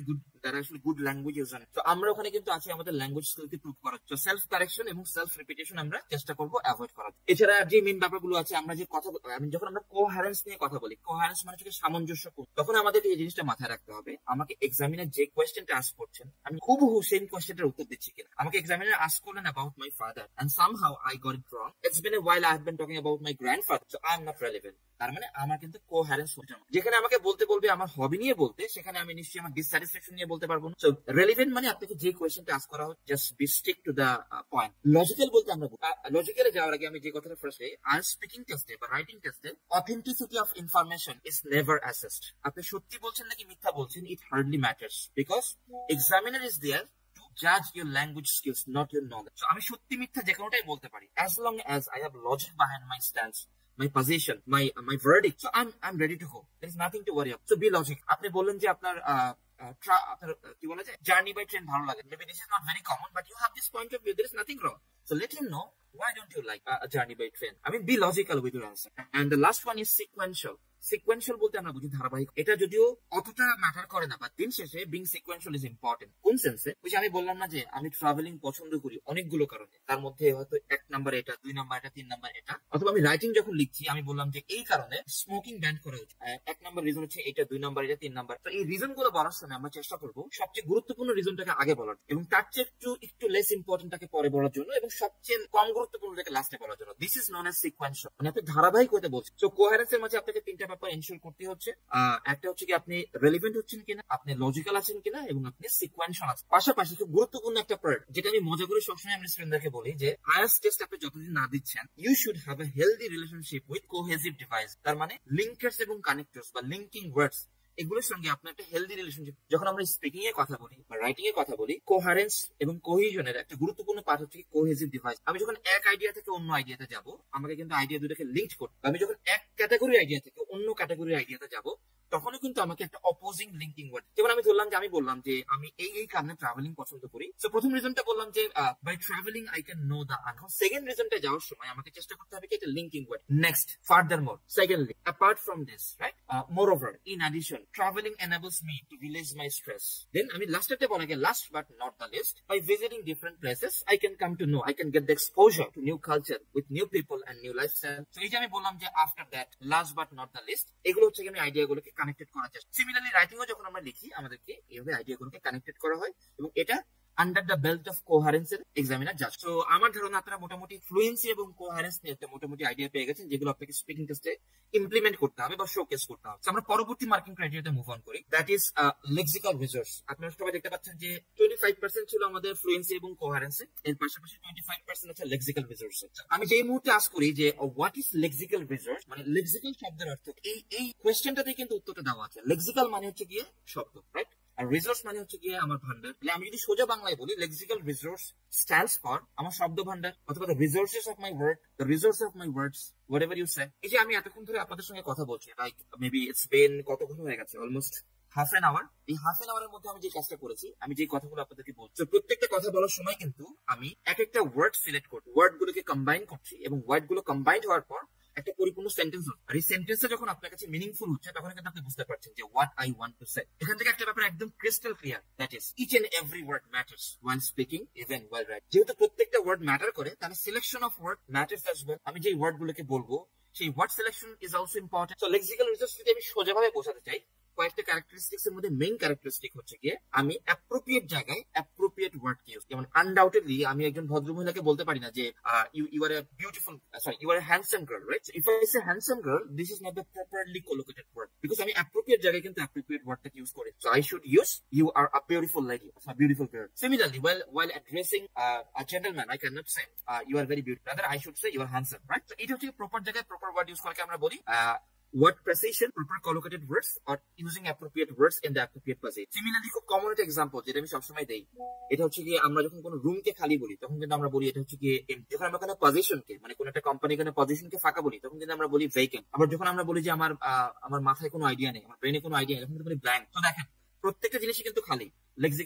S1: গুড ল্যাঙ্গুয়েজ ইউজার। তো আমরা ওখানে কিন্তু আছি আমাদের ল্যাঙ্গুয়েজ স্কিলকে প্রুভ করার। তো সেলফ কারেকশন এবং সেলফ রিপিটেশন আমরা চেষ্টা করবো অ্যাভয়েড করার। এছাড়া যে মেইন ব্যাপারগুলো আছে, আমরা যে কথা যখন আমরা কোহারেন্স নিয়ে কথা বলি, কোহারেন্স মানে হচ্ছে সামঞ্জস্য, তখন আমাদের এই জিনিসটা মাথায় রাখতে হবে, আমাকে এক্সামিনার যে কোয়েশ্চেনটা আস্ক করছেন আমি হুবহু সেম কোয়েশ্চেনটার উত্তর দিচ্ছি কিনা। আমাকে এক্সামিনার আস্ক করলেন about my father and somehow I got it wrong, it's been a while I have been talking about my grandfather, so I am not relevant. তার মানে আমার কিন্তু কোহারেন্স হচ্ছে না। যেখানে আমাকে বলবে আমার হবি নিয়ে বলতে, সেখানে আমি নিশ্চয়ই আমার ডিসস্যাটিসফ্যাকশন নিয়ে বলতে পারবো না। সো রেলেভেন্ট মানে আপনাকে যে কোয়েশ্চেনটা আস্ক করা হয় just be stick to the point. Logical বলতে আমরা লজিক্যালে যাওয়ার আগে আমি যে কথাটা ফার্স্ট আর স্পিকিং টেস্টে বা রাইটিং টেস্টে authenticity of information is never assessed. আপনি সত্যি বলছেন নাকি মিথ্যা বলছেন, it hardly matters, because examiner is there to জাজ your language skills, not your knowledge. So আমি সত্যি মিথ্যা যে কোনোটাই বলতে পারি, as long as I have logic behind my stance, my position, my verdict. So I'm ready to go. There is nothing to worry about. So be logic. আপনি বললেন যে আপনার কি বলা যায় জার্নি বাই ট্রেন ভালো লাগে, maybe this is not very common but you have this point of view, there is nothing wrong. So let him know why don't you like a journey by train. I mean be logical with your answer. And the last one is sequential. Sequential বলতে আমরা বুঝি ধারাবাহিক, এটা যদিও অতটা matter করে না, but দিন শেষে বিং সিকোয়েন্সিয়াল ইজ ইম্পর্টেন্ট। কোন সেন্সে, ওই যে আমি বললাম না যে আমি ট্রাভেলিং পছন্দ করি অনেকগুলো কারণে, তার মধ্যে হয়তো 1 নাম্বার এটা, 2 নাম্বার এটা, 3 নাম্বার এটা, অথবা আমি রাইটিং যখন লিখছি আমি বললাম যে এই কারণে স্মোকিং ব্যান করা উচিত, 1 নাম্বার রিজন হচ্ছে এটা, 2 নাম্বার এটা, 3 নাম্বার। তো এই রিজন গুলো বলার সময় আমরা চেষ্টা করবো সবচেয়ে গুরুত্বপূর্ণ রিজনটাকে আগে বলার, এবং তার চেয়ে একটু লেস ইম্পর্টেন্টটাকে পরে বলার জন্য, এবং সবচেয়ে কম গুরুত্বপূর্ণটাকে লাস্টে বলার জন্য। This is known as sequential, মানে আপনি ধারাবাহিক হতে বলছেন। তো কোহেরেন্সের মাঝে আপনাকে 3টা ব্যাপার এনশিওর করতে হচ্ছে। একটা হচ্ছে কি আপনি রেলেভেন্ট হচ্ছেন কিনা, আপনি লজিক্যাল আছেন কিনা, এবং আপনি সিকোয়েন্সিয়াল আছেন। পাশাপাশি খুব গুরুত্বপূর্ণ একটা পার্ট, যেটা আমি মজা করে সবসময় আমি স্টুডেন্টদেরকে বলি, যে আইএলটিএস টেস্ট আপনি যতদিন না দিচ্ছেন you should have a healthy relationship with cohesive device. তার মানে লিঙ্কার্স এবং কানেক্টরস বা লিঙ্কিং ওয়ার্ডস, এগুলোর সঙ্গে আপনার একটা হেলদি রিলেশনশিপ। যখন আমরা স্পিকিং এর কথা বলি বা রাইটিং এর কথা বলি, কোহারেন্স এবং কোহিশনের একটা গুরুত্বপূর্ণ পার্ট হচ্ছে কোহেসিভ ডিভাইস। আমি যখন এক আইডিয়া থেকে অন্য আইডিয়াতে যাব, আমাকে কিন্তু আইডিয়া দুটাকে লিঙ্ক করতে, আমি যখন এক ক্যাটাগরি আইডিয়া থেকে অন্য ক্যাটাগরি আইডিয়াতে যাব, তখনও কিন্তু আমাকে একটা অপোজিং লিঙ্কিং ওয়ার্ড, যেমন আমি ধরলাম যে আমি বললাম যে আমি এই কারণে ট্রাভেলিং পছন্দ করি। তো প্রথম রিজনটা বললাম যে by travelling I can know the unknown. Second রিজনটা যাওয়ার সময় আমাকে চেষ্টা করতে হবে কি একটা linking word. Next, furthermore, secondly, apart from this, right, moreover, in addition, travelling enables me to release my stress. Then আমি লাস্টেরটা বলা গিয়ে last but not the least, by visiting different places I can come to know, I can get the exposure to new culture with new people and new lifestyle. So এই যে আমি বললাম যে after that, last but not the least, এগুলো হচ্ছে আমি আইডিয়াগুলোকে connected করার চেষ্টা। সিমিলারলি রাইটিংও যখন আমরা লিখি আমাদেরকে এইভাবে আইডিয়াগুলোকে কানেক্টেড করা হয় এবং এটা under the belt of coherence এর এক্সামিনার জাজ। তো আমার ধারণা আপনারা মোটামুটি ফ্লুয়েন্সি এবং কোহারেন্স নিয়ে একটা মোটামুটি আইডিয়া পেয়ে গেছেন, যেগুলো আপনাকে স্পিকিং টেস্টে ইমপ্লিমেন্ট করতে হবে বা শোকেস করতে হবে। আমরা পরবর্তী মার্কিং ক্রাইটেরিয়াতে মুভ অন করি, দ্যাট ইজ লেক্সিক্যাল রিসোর্স। আপনারা সবাই দেখতে পাচ্ছেন যে 25% ছিল আমাদের ফ্লুয়েন্সি এবং কোহারেন্সে, এর পাশাপাশি 25% আছে লেক্সিক্যাল রিসোর্স। আমি যেই মুহূর্তে আজ করি যে হোয়াট ইজ লেক্সিক্যাল রিসোর্স, মানে লেক্সিক্যাল শব্দের অর্থ, এই কোয়েশ্চেনটাতে কিন্তু উত্তরটা দেওয়া আছে। লেক্সিক্যাল মানে হচ্ছে গিয়ে শব্দ, রাইট, আর রিসোর্স মানে হচ্ছে গিয়ে আমার ভান্ডার। আমি যদি সোজা বাংলায় বলি, লেক্সিক্যাল রিসোর্স স্ট্যান্ডস ফর আমার শব্দ ভান্ডার অথবা the resources of my word, the resource of my words, whatever you say. এই যে আমি এতক্ষণ ধরে আপনাদের সঙ্গে কথা বলছি, লাইক মেবি ইটস বিন কতক্ষণ হয়ে গেছে, অলমোস্ট হাফ এন আওয়ার। এই হাফ এন আওয়ারের মধ্যে আমি যে কাজটা করেছি, আমি যে কথাগুলো আপনাদেরকে বলছি, প্রত্যেকটা কথা বলার সময় কিন্তু আমি এক একটা ওয়ার্ড সিলেক্ট করছি, ওয়ার্ড গুলোকে কম্বাইন করছি এবং ওয়ার্ড গুলো কম্বাইন্ড হওয়ার পর একটা পরিপূর্ণ সেন্টেন্স হচ্ছে। আর এই সেন্টেন্সটা যখন আপনার কাছে মিনিংফুল হচ্ছে, তখন কিন্তু আপনি বুঝতে পারছেন যে what I want to say. এখান থেকে একটা ব্যাপার একদম crystal clear, that is each and every word matters while speaking, even while writing. যেহেতু প্রত্যেকটা ওয়ার্ড ম্যাটার করে, তাহলে selection of word matters as well. আমি যে ওয়ার্ড গুলোকে বলবো সেই word selection is also important. So lexical resource যদি আমি সোজাভাবে বোঝাতে চাই, কয়েকটা ক্যারেক্টারিস্টিক্স এর মধ্যে মেইন ক্যারেক্টারিস্টিক হচ্ছে গিয়ে আমি অ্যাপ্রোপ্রিয়েট জায়গায় অ্যাপ্রোপ্রিয়েট ওয়ার্ড ইউজ। যেমন আনডাউটেডলি আমি একজন ভদ্রমহিলাকে বলতে পারি না যে you are a beautiful, sorry, you are a handsome girl, right? If I say handsome girl, this is not the properly collocated word, because আমি অ্যাপ্রোপ্রিয়েট জায়গায় কিন্তু অ্যাপ্রোপ্রিয়েট ওয়ার্ডটাকে ইউজ করি। So I should use you are a beautiful lady, a beautiful girl. Similarly, while addressing a gentleman, I cannot say you are very beautiful, rather I should say you are handsome, right? So এটা হচ্ছে proper জায়গায় proper word use করে আমরা বলি word precision, proper collocated words, or using appropriate words in the appropriate passage. Similarly, খুব common একটা example যেটা আমি সবসময় দেই, এটা হচ্ছে কি আমরা যখন কোনো রুমকে খালি বলি, তখন কিন্তু আমরা বলি এটা হচ্ছে কি empty। যখন আমরা কোনো পজিশনকে, মানে কোনো একটা কোম্পানি কোনো পজিশনকে ফাঁকা বলি, তখন কিন্তু আমরা বলি ভ্যাকেন্ট। আবার যখন আমরা বলি যে আমার মাথায় কোনো আইডিয়া নেই, আমার ব্রেনে কোনো আইডিয়া নেই, তখন কিন্তু বলি ব্ল্যাঙ্ক। তো দেখেন, প্রত্যেকটা জিনিসই কিন্তু খালি,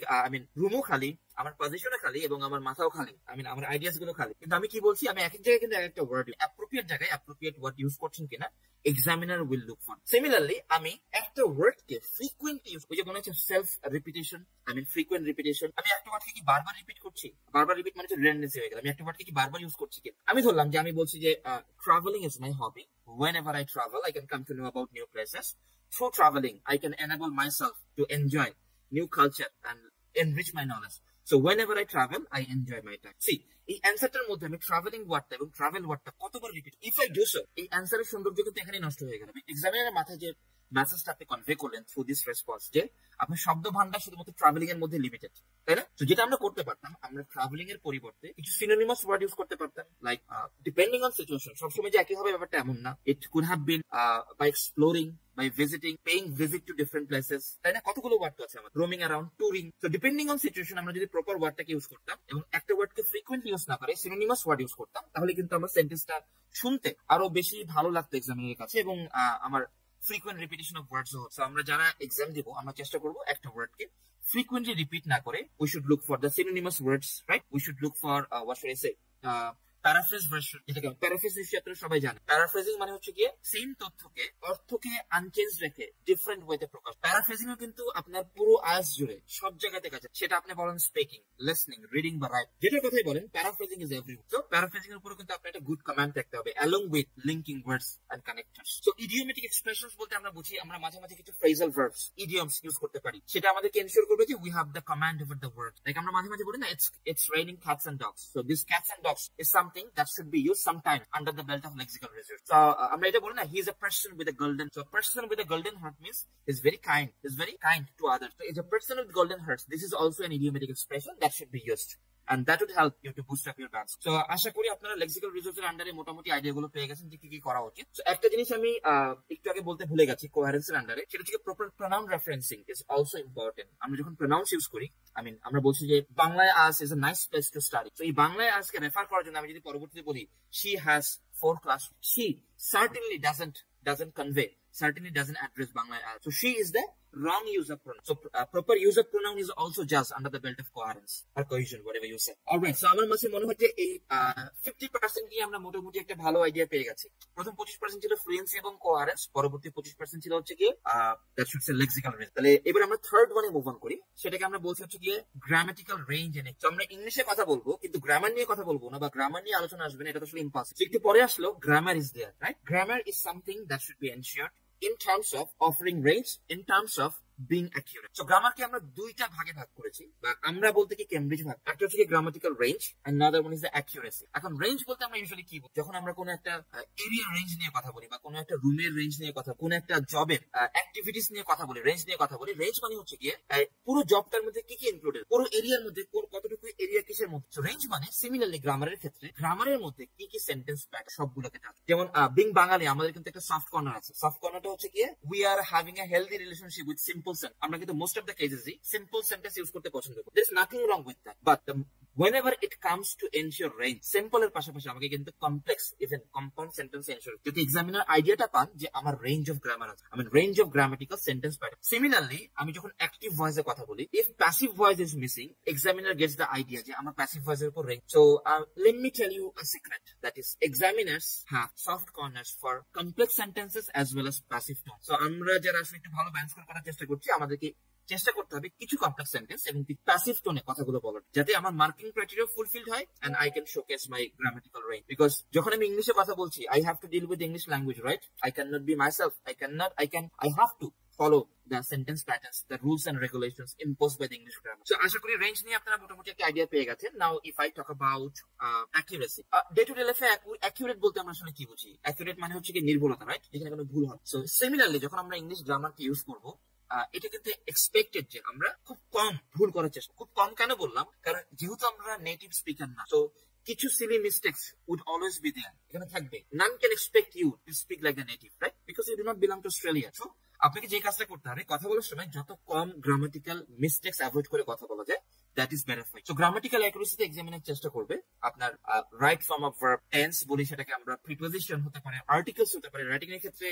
S1: রুমও খালি, আমার পজিশনও খালি এবং আমার মাথাও খালি, আমার আইডিয়াস গুলো খালি। কিন্তু আমি কি বলছি, আমি এক এক জায়গায় কিন্তু এক একটা ওয়ার্ড, অ্যাপ্রোপ্রিয়েট জায়গায় অ্যাপ্রোপ্রিয়েট ওয়ার্ড ইউজ করছেন কিনা examiner will look for. Similarly আমি একটা ওয়ার্ডকে ফ্রিকুয়েন্টলি ইউজ, ওই যে মনে হচ্ছে সেলফ রিপিটেশন, ফ্রিকুয়েন্ট রিপিটেশন। আমি একটা ওয়ার্ডকে কি বারবার রিপিট করছি, বারবার রিপিট মানে হচ্ছে রেন্ডেন্সি হয়ে গেল। আমি একটা ওয়ার্ডকে কি বারবার ইউজ করছি কি, আমি ধরলাম যে আমি বলছি যে travelling is my hobby, whenever I travel I can come to know about new places. Through traveling I can enable myself to enjoy new culture and enrich my knowledge. So whenever I travel, I enjoy my time. See, এই অ্যান্সারটার মধ্যে আমি travelling ওয়ার্ডটা এবং travel ওয়ার্ডটা কতবার repeat, if I do so, এই অ্যান্সারের সৌন্দর্য কিন্তু এখানেই নষ্ট হয়ে গেল। এক্সামিনারের মাথায় যে মেসেজটা আপনি কনভে করলেন থ্রু দিস রেসপন্স, যে আপনার শব্দ ভান্ডার শুধুমাত্র ট্রাভেলিং এর মধ্যে লিমিটেড, তাই না? তো যেটা আমরা করতে পারতাম, আমরা ট্রাভেলিং এর পরিবর্তে কিছু সিনোনিমাস ওয়ার্ড ইউজ করতে পারতাম, লাইক ডিপেন্ডিং অন সিচুয়েশন। সবসময় যে একই হবে ব্যাপারটা এমন না। It could have been by exploring, by visiting, paying visit to different places, তাই না? কতগুলো ওয়ার্ড আছে আমাদের, roaming around, touring. So depending on situation, আমরা যদি প্রপার ওয়ার্ডটাকে ইউজ করতাম এবং একটা ওয়ার্ডকে ফ্রিকুয়েন্টলি ইউজ না করে সিনোনিমাস ওয়ার্ড ইউজ করতাম, তাহলে কিন্তু আমার সেন্টেন্সটা শুনতে আরো বেশি ভালো লাগতো এক্সামিনারের কাছে এবং আমার ফ্রিকুয়েন্ট রিপিটেশন অফ ওয়ার্ডস হচ্ছে। আমরা যারা এক্সাম দিব, আমরা চেষ্টা করব একটা ওয়ার্ডকে ফ্রিকুয়েন্টলি রিপিট না করে, we should look for the synonymous words, right? We should look for what should I say, paraphrase version. যেটাকে প্যারাফ্রেজ হিসেবে আপনারা সবাই জানেন। প্যারাফ্রেজিং মানে হচ্ছে গিয়ে সেম তথ্যকে অর্থকে আনচেঞ্জ রেখে ডিফারেন্ট ওয়েতে প্রকাশ। প্যারাফ্রেজিংও কিন্তু আপনার পুরো আয়াস জুড়ে সব জায়গাতে কাজ, সেটা আপনি বলেন স্পিকিং, লিসনিং, রিডিং বা রাইট, যেটার কথাই বলেন, paraphrasing is everywhere. So paraphrasing এর উপরে কিন্তু আপনার একটা গুড কমান্ড থাকতে হবে along with linking words and connectors. So idiomatic expressions বলতে আমরা বুঝি আমরা মাঝে মাঝে কিছু ফ্রেজাল ভার্বস, ইডিয়মস ইউজ করতে পারি। সেটা আমাদেরকে এনশিওর করবে যে we have the command over the word. Like আমরা মাঝে মাঝে বলি না, it's raining cats and dogs. So this cats and dogs is something that should be used sometime under the belt of lexical research. So আমরা এটা বলি না, he is a person with a golden, so a person with a golden heart means is very kind to others. So it's a person with golden heart, this is also an idiomatic expression that should be used, and that would help you to boost up your dance. So আশা করি আপনারা lexical রিসোর্সের আন্ডারে মোটামুটি idea গুলো পেয়ে গেছেন যে কি কি করা উচিত। So একটা জিনিস আমি একটু আগে বলতে ভুলে গেছি কোহেরেন্সের আন্ডারে, সেটা হচ্ছে proper pronoun referencing is also important. আমরা যখন প্রোনাউন্স ইউজ করি, আমরা বলছি যে বাংলায় আজ is a nice place to study. তো এই বাংলায় আজকে রেফার করার জন্য আমি যদি পরবর্তীতে বলি she has 4 classrooms, she certainly doesn't convey certainly doesn't address Bangla. So she is the wrong use of pronoun. So proper use of pronoun is also just under the belt of coherence or cohesion, whatever you say. Alright, so আমার কাছে মনে হচ্ছে এই 50% নিয়ে আমরা মোটামুটি একটা ভালো আইডিয়া পেয়ে গেছি। প্রথম 25% ছিল ফ্লুয়েন্সি এবং কোহেরেন্স, পরবর্তী 25% ছিল হচ্ছে গিয়ে that should say lexical range. তাহলে এবার আমরা থার্ড ওয়ানে মুভ অন করি, সেটাকে আমরা বলছি হচ্ছে গিয়ে গ্রামাটিক্যাল রেঞ্জ এনে। তো আমরা ইংলিশে কথা বলবো কিন্তু গ্রামার নিয়ে কথা বলবো না, বা গ্রামার নিয়ে আলোচনা আসবে না, এটা তো আসলে ইম্পসিবল। একটু পরে আসলো grammar is there, right? Grammar is something that should be ensured in terms of offering range, in terms of being accurate. So grammar কে আমরা দুইটা ভাগে ভাগ করেছি, বা আমরা বলতে কি কেমব্রিজ ভাগ। একটা হচ্ছে grammatical range, another one is the accuracy. এখন রেঞ্জ বলতে আমরা ইউজুয়ালি কি বলি, যখন আমরা কোনো একটা এরিয়া রেঞ্জ নিয়ে কথা বলি, বা কোনো একটা রুমের রেঞ্জ নিয়ে কথা, কোনো একটা জবের অ্যাক্টিভিটিস নিয়ে কথা বলি, রেঞ্জ নিয়ে কথা বলি। রেঞ্জ মানে হচ্ছে গিয়ে পুরো জবটার মধ্যে কি কি ইনক্লুডেড, পুরো এরিয়ার মধ্যে কতটুকু এরিয়া কিসের মধ্যে। So রেঞ্জ মানে সিমিলারলি গ্রামারের ক্ষেত্রে গ্রামারের মধ্যে কি কি সেন্টেন্স প্যাটার্ন সবগুলোকে থাকে। যেমন বিং বাঙালি আমাদের কিন্তু একটা সফট কর্নার আছে। সফট কর্নারটা হচ্ছে গিয়ে we are having a healthy relationship with simple sentence. আমরা কিন্তু most of the cases simple sentence use করতে পছন্দ করি। There is nothing wrong with that, but whenever it comes to ensure range, simple এর পাশাপাশি আমাকে কিন্তু complex even compound sentence ensure, যদি এক্সামিনার আইডিয়াটা পান যে আমার রেঞ্জ অফ গ্রামার আছে, আমি range of grammatical sentence pattern. Similarly আমি যখন অ্যাক্টিভ ভয়েসে কথা বলি, if passive voice is missing, examiner gets the idea যে আমার প্যাসিভ ভয়েসের উপর range. So let me tell you a secret, that is examiners have soft corners for complex sentences as well as passive tone. সো আমরা যারা আসলে একটু ভালো ব্যালেন্স করার চেষ্টা করছি, আমাদেরকে চেষ্টা করতে হবে কিছু কমপ্লেক্স সেন্টেন্স এবং প্যাসিভ টোনে কথাগুলো বলার, যাতে আমার মার্কিং ক্রাইটেরিয়া ফুলফিলড হয় and I can showcase my grammatical range. Because যখন আমি ইংলিশে কথা বলছি, I have to deal with English language, right? I can not be myself, I have to follow the sentence patterns, the rules and regulations imposed by the English grammar. So আশা করি range নিয়ে আপনারা মোটামুটি একটা idea পেয়ে গেছেন। Now if I talk about accuracy, day to day লাইফে accurate বলতে আমরা আসলে কি বুঝি? অ্যাকিউরেট মানে হচ্ছে কি নির্ভুলতা, রাইট? যেখানে কোনো ভুল হয়। সো সিমিলারলি যখন আমরা ইংলিশ গ্রামারকে ইউজ করবো, এটা কিন্তু এক্সপেক্টেড যে আমরা খুব কম ভুল করার চেষ্টা। খুব কম কেন বললাম, কারণ যেহেতু আমরা নেটিভ স্পিকার না, তো কিছু silly mistakes would always be there, এখানে থাকবে। None can expect you to speak like the native, right? Because you do not belong to Australia. So আপনাকে যে কাজটা করতে হবে, কথা বলার সময় যত কম গ্রামাটিক্যাল মিস্টেক্স অ্যাভয়েড করে কথা বলা যায়, that is better for you. So grammatical accuracy তে এক্সামিনার চেষ্টা করবে আপনার right form of verb, tense বলি সেটাকে আমরা, প্রিপোজিশন হতে পারে, আর্টিকেলস হতে পারে, রাইটিং এর ক্ষেত্রে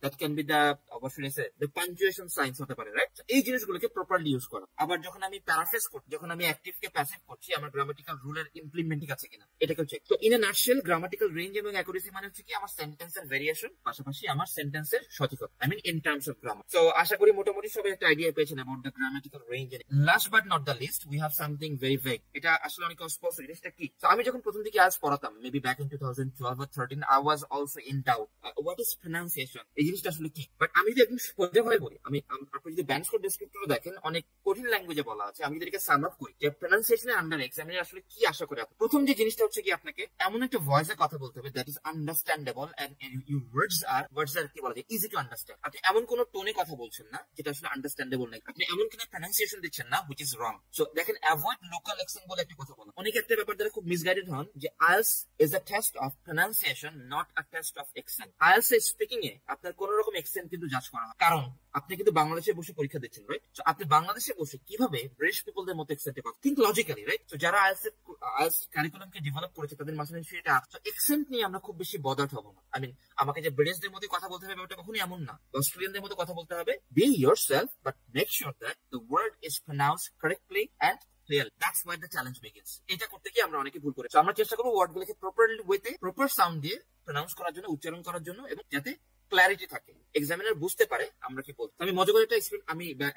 S1: দ্যাট ক্যান বি দ্য অবশ্যই দ্য পাঞ্চুয়েশন সাইন্স হতে পারে, রাইট? এই জিনিসগুলোকে প্রপারলি ইউজ করা। আবার যখন আমি প্যারাফ্রেজ করছি, যখন আমি অ্যাক্টিভ কে প্যাসিভ করছি, আমার গ্রামাটিক্যাল রুলের ইমপ্লিমেন্টিং আছে কিনা এটাকেও চেক। তো in a nutshell grammatical range এবং অ্যাকুরেসি মানে হচ্ছে কি আমার সেন্টেন্সের ভেরিয়েশন, পাশাপাশি আমার সেন্টেন্সের সঠিকতা, I mean in terms of grammar. So আশা করি মোটামুটি সবাই একটা আইডিয়া পেয়েছেন about the grammatical range. Last but not the least, we have something very vague. এটা আসলে অনেক অস্পষ্ট, জিনিসটা কি? So আমি যখন প্রথম দিকে আজ পড়াতাম, maybe back in 2012 or 13, I was also in doubt. What is pronunciation? এই জিনিসটা আসলে কি? বাট আমি যদি একদম সোজাভাবে বলি, আপনি যদি ব্যান্ডস্কোর ডেসক্রিপ্টর দেখেন, অনেক কঠিন ল্যাঙ্গুয়েজে বলা আছে। আমি যদি এটাকে সাম আপ করি, যে প্রনাউন্সিয়েশনের আন্ডার এক্সামিনার আসলে কি আশা করে, প্রথম যে জিনিসটা হচ্ছে কি, আপনাকে এমন একটা ভয়েসে কথা বলতে হবে that is understandable and your words আর কি বলা যায়, ইজি টু আন্ডারস্ট্যান্ড। আপনি এমন কোন টোনে কথা বলছেন না যেটা আসলে আন্ডারস্ট্যান্ডেবল নাই, আপনি এমন কোন প্রনাউন্সিয়েশন দিচ্ছেন না হুইচ ইজ রং। সো দেখেন, অ্যাভয়েড লোকাল অ্যাকসেন্ট বলে একটা কথা বলা। অনেক একটা ব্যাপার দ্বারা খুব মিসগাইডেড হন যে IELTS is a test of pronunciation, not a test of accent. IELTS এর স্পিকিং এ আপনার কোন রকম অ্যাকসেন্ট কিন্তু জাজ করা হয়, কারণ আপনি কিন্তু বাংলাদেশে বসে পরীক্ষা দিচ্ছেন, রাইট? সো আপনি বাংলাদেশে বসে কিভাবে ব্রিটিশ পিপলদের মতো অ্যাকসেন্টে কথা, থিঙ্ক লজিক্যালি, রাইট? সো যারা IELTS কারিকুলামকে ডেভেলপ করেছে তাদের মাঝে সেটা আছে। অ্যাকসেন্ট নিয়ে আমরা খুব বেশি বদার্ড হবো না। আই মিন, আমাকে যে ব্রিটিশদের মতো কথা বলতে হবে ওটা কখনোই এমন না, অস্ট্রেলিয়ানদের মতো কথা বলতে হবে। Be yourself, but make sure that the word is pronounced correctly and clearly. That's where the challenge begins. এটা করতে গিয়ে আমরা অনেকে ভুল করি। আমরা চেষ্টা করবো ওয়ার্ডগুলোকে প্রপারলি ওয়েতে, প্রপার সাউন্ড দিয়ে প্রনাউন্স করার জন্য, উচ্চারণ করার জন্য, এবং যাতে ক্ল্যারিটি থাকে, এক্সামিনার বুঝতে পারে আমরা কি বলছি। আমি মজা করে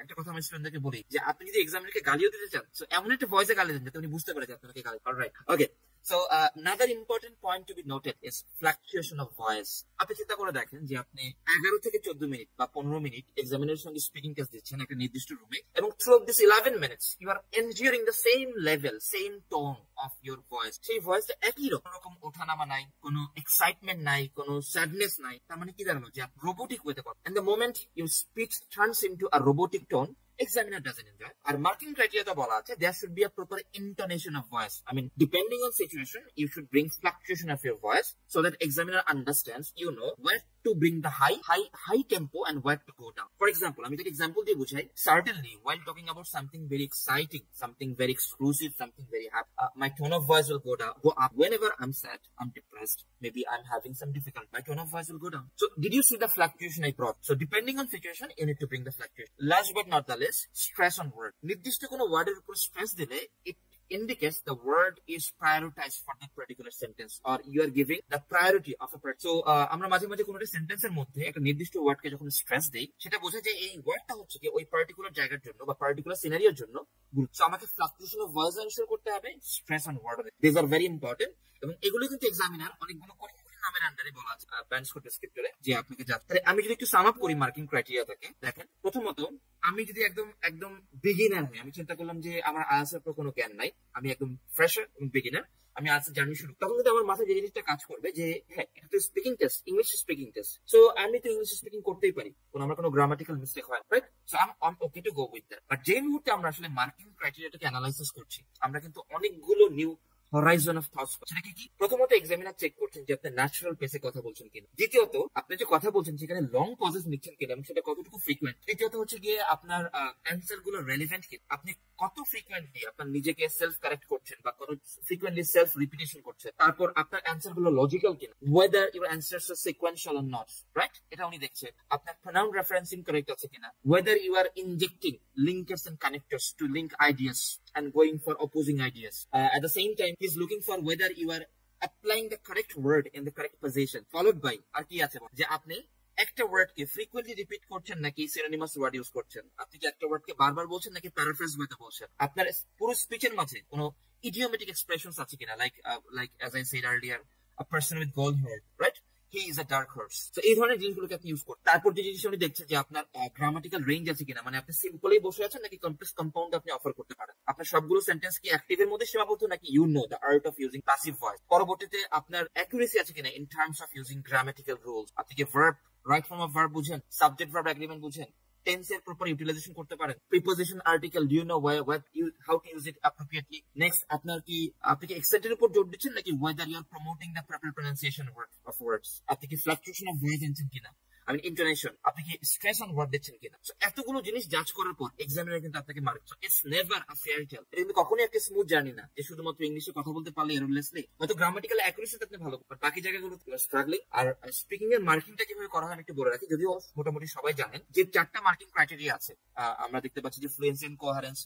S1: একটা কথা আমার স্টুডেন্টদেরকে বলি যে আপনি যদি এক্সামিনারকে গালিও দিতে চান, তো এমন একটা ভয়েসে গালি দেন যাতে উনি বুঝতে পারে যে আপনাকে গালি। Alright, okay. So another important point to be noted is fluctuation of voice. আপনি চিন্তা করে দেখেন যে আপনি 11 থেকে 14 মিনিট বা 15 মিনিট এক্সামিনারের সঙ্গে স্পিকিং টেস্ট দিচ্ছেন একটা নির্দিষ্ট রুমে, এবং through this 11 minutes you are enduring the same level, same tone of your voice. সেই ভয়েসটা একই রকম, ওঠানামা নাই, কোনো এক্সাইটমেন্ট নাই, কোনো স্যাডনেস নাই। তার মানে কি দাঁড়ালো যে রোবোটিক হতে পারে। And the moment your speech turns into a robotic tone, examiner doesn't enjoy. Our marking criteria to bola ache, there should be a proper intonation of voice. I mean, depending on situation, you should bring fluctuation of your voice so that examiner understands, you know, where to bring the high tempo and where to go down. For example, আমি যদি example দিয়ে বুঝাই, certainly while talking about something very exciting, something very exclusive, something very happy, my tone of voice will go up. Whenever I'm sad, I'm depressed, maybe I'm having some difficulty, my tone of voice will go down. So did you see the fluctuation I brought? So depending on situation, you need to bring the fluctuation. Last but not the least, stress on word. নির্দিষ্ট কোনো ওয়ার্ডের উপর stress দিলে it indicates the word is prioritized for that particular sentence, or you are giving the priority of a person. So আমরা মাঝে মাঝে কোনো একটা সেন্টেন্সের মধ্যে একটা নির্দিষ্ট ওয়ার্ডকে যখন স্ট্রেস দেই, সেটা বোঝায় যে এই ওয়ার্ডটা হচ্ছে কি ওই পার্টিকুলার জায়গার জন্য বা পার্টিকুলার সিনারিওর জন্য গুরুত্ব। আমাকে ফ্লাকচুয়েশন অফ ভয়েস এনশিওর করতে হবে, stress on word, this are very important. এবং এগুলো কিন্তু এক্সামিনার অনেকগুলো নামের আন্ডারে বলা আছে ব্যান্ড স্কোর ডেসক্রিপ্টরে যে আপনাকে যাচ্ছে। আমি যদি একটু সাম আপ করি মার্কিং ক্রাইটেরিয়াটাকে, দেখেন প্রথমত আমি যদি একদম বিগিনার হই, আমি চিন্তা করলাম যে আমার আইএলটিএস এর কোনো জ্ঞান নাই, আমি একদম ফ্রেশার এবং বিগিনার, আমি আইএলটিএস জার্নি শুরু, তখন কিন্তু আমার মাথায় যে জিনিসটা কাজ করবে যে হ্যাঁ এটা তো speaking test, English speaking test, so আমি তো ইংলিশ স্পিকিং করতেই পারি, আমার কোনো গ্রামাটিক্যাল মিস্টেক হয়, right? So I okay to go with that. But যে মুহূর্তে আমরা আসলে মার্কিং ক্রাইটেরিয়াটাকে অ্যানালাইসিস করছি, আমরা কিন্তু অনেকগুলো নিউ horizon of thoughts, সেটাকে কি প্রথমত এক্সামিনার চেক করছেন যে আপনি ন্যাচারাল পেসে কথা বলছেন কিনা, দ্বিতীয়ত আপনি যে কথা বলছেন সেখানে লং পজেস নিচ্ছেন কিনা এবং সেটা কতটুকু ফ্রিকুয়েন্ট, তৃতীয়ত হচ্ছে গিয়ে আপনার অ্যান্সার গুলো রেলিভেন্ট কিনা, আপনি কত ফ্রিকুয়েন্টলি আপনার নিজেকে সেলফ কারেক্ট করছেন বা কত ফ্রিকুয়েন্টলি সেলফ রিপিটেশন করছেন, তারপর আপনার অ্যান্সার গুলো লজিক্যাল কিনা, whether your answers are sequential or not, right? এটা উনি দেখছে। আপনার প্রনাউন রেফারেন্সিং কারেক্ট আছে কিনা, whether you are injecting linkers and connectors to link ideas and going for opposing ideas. At the same time, he's looking for whether you are applying the correct word in the correct position, followed by আর কি আছে যে আপনি একটা word কে frequently repeat করছেন নাকি synonymous word use করছেন, আপনি কি একটা ওয়ার্ড কে বারবার বলছেন নাকি প্যারাফ্রেজ ওয়েতে বলছেন, আপনার পুরো স্পিচের মাঝে কোনো ইডিওমেটিক এক্সপ্রেশনস আছে কিনা, like as I said earlier, a person with gold hair, right? He is a dark horse. So এই ধরনের জিনিসগুলোকে আপনি ইউজ করুন। তারপর যে জিনিস উনি দেখছেন যে আপনার গ্রামাটিক্যাল রেঞ্জ আছে কিনা, মানে আপনি সিম্পলি বসে আছেন নাকি কমপ্লেক্স কম্পাউন্ড আপনি অফার করতে পারেন, আপনার সবগুলো সেন্টেন্স কি অ্যাক্টিভের মধ্যে সীমাবদ্ধ নাকি you know the art of using passive voice, পরবর্তীতে আপনার অ্যাকুরেসি আছে কিনা in terms of using grammatical rules, আপনি কি verb right form of verb বুঝেন, সাবজেক্ট ভার্ব এগ্রিমেন্ট বুঝেন, টেন্সের প্রপার ইউটিলাইজেশন করতে পারেন, preposition article do you know how to use it appropriately. Next আপনি কি এক্সেন্টের উপর জোর দিচ্ছেন নাকি whether you are promoting the proper pronunciation of words, আপনি কি ফ্লাকচুয়েশন অফ ভয়েস আনছেন কিনা, ইন্টোনেশন, আপনি কি স্ট্রেস অন ওয়ার্ড দিচ্ছেন কিনা। এতগুলো জিনিস জাজ করার পর এক্সামিনার কিন্তু আপনাকে mark. It's never a fairy tale, এটা কিন্তু কখনোই একটা স্মুথ জার্নি না যে শুধুমাত্র ইংলিশে কথা বলতে পারলে এররলেসলি, হয়তো গ্রামাটিক্যাল অ্যাকুরেসিতে আপনি ভালো করবেন, বাকি জায়গাগুলো স্ট্রাগলিং। আর স্পিকিং এর মার্কিংটা কিভাবে করা হয় একটু বলে রাখি, যদিও মোটামুটি সবাই জানেন যে 4টা মার্কিং ক্রাইটেরিয়া আছে। আমরা দেখতে পাচ্ছি যে fluency and coherence,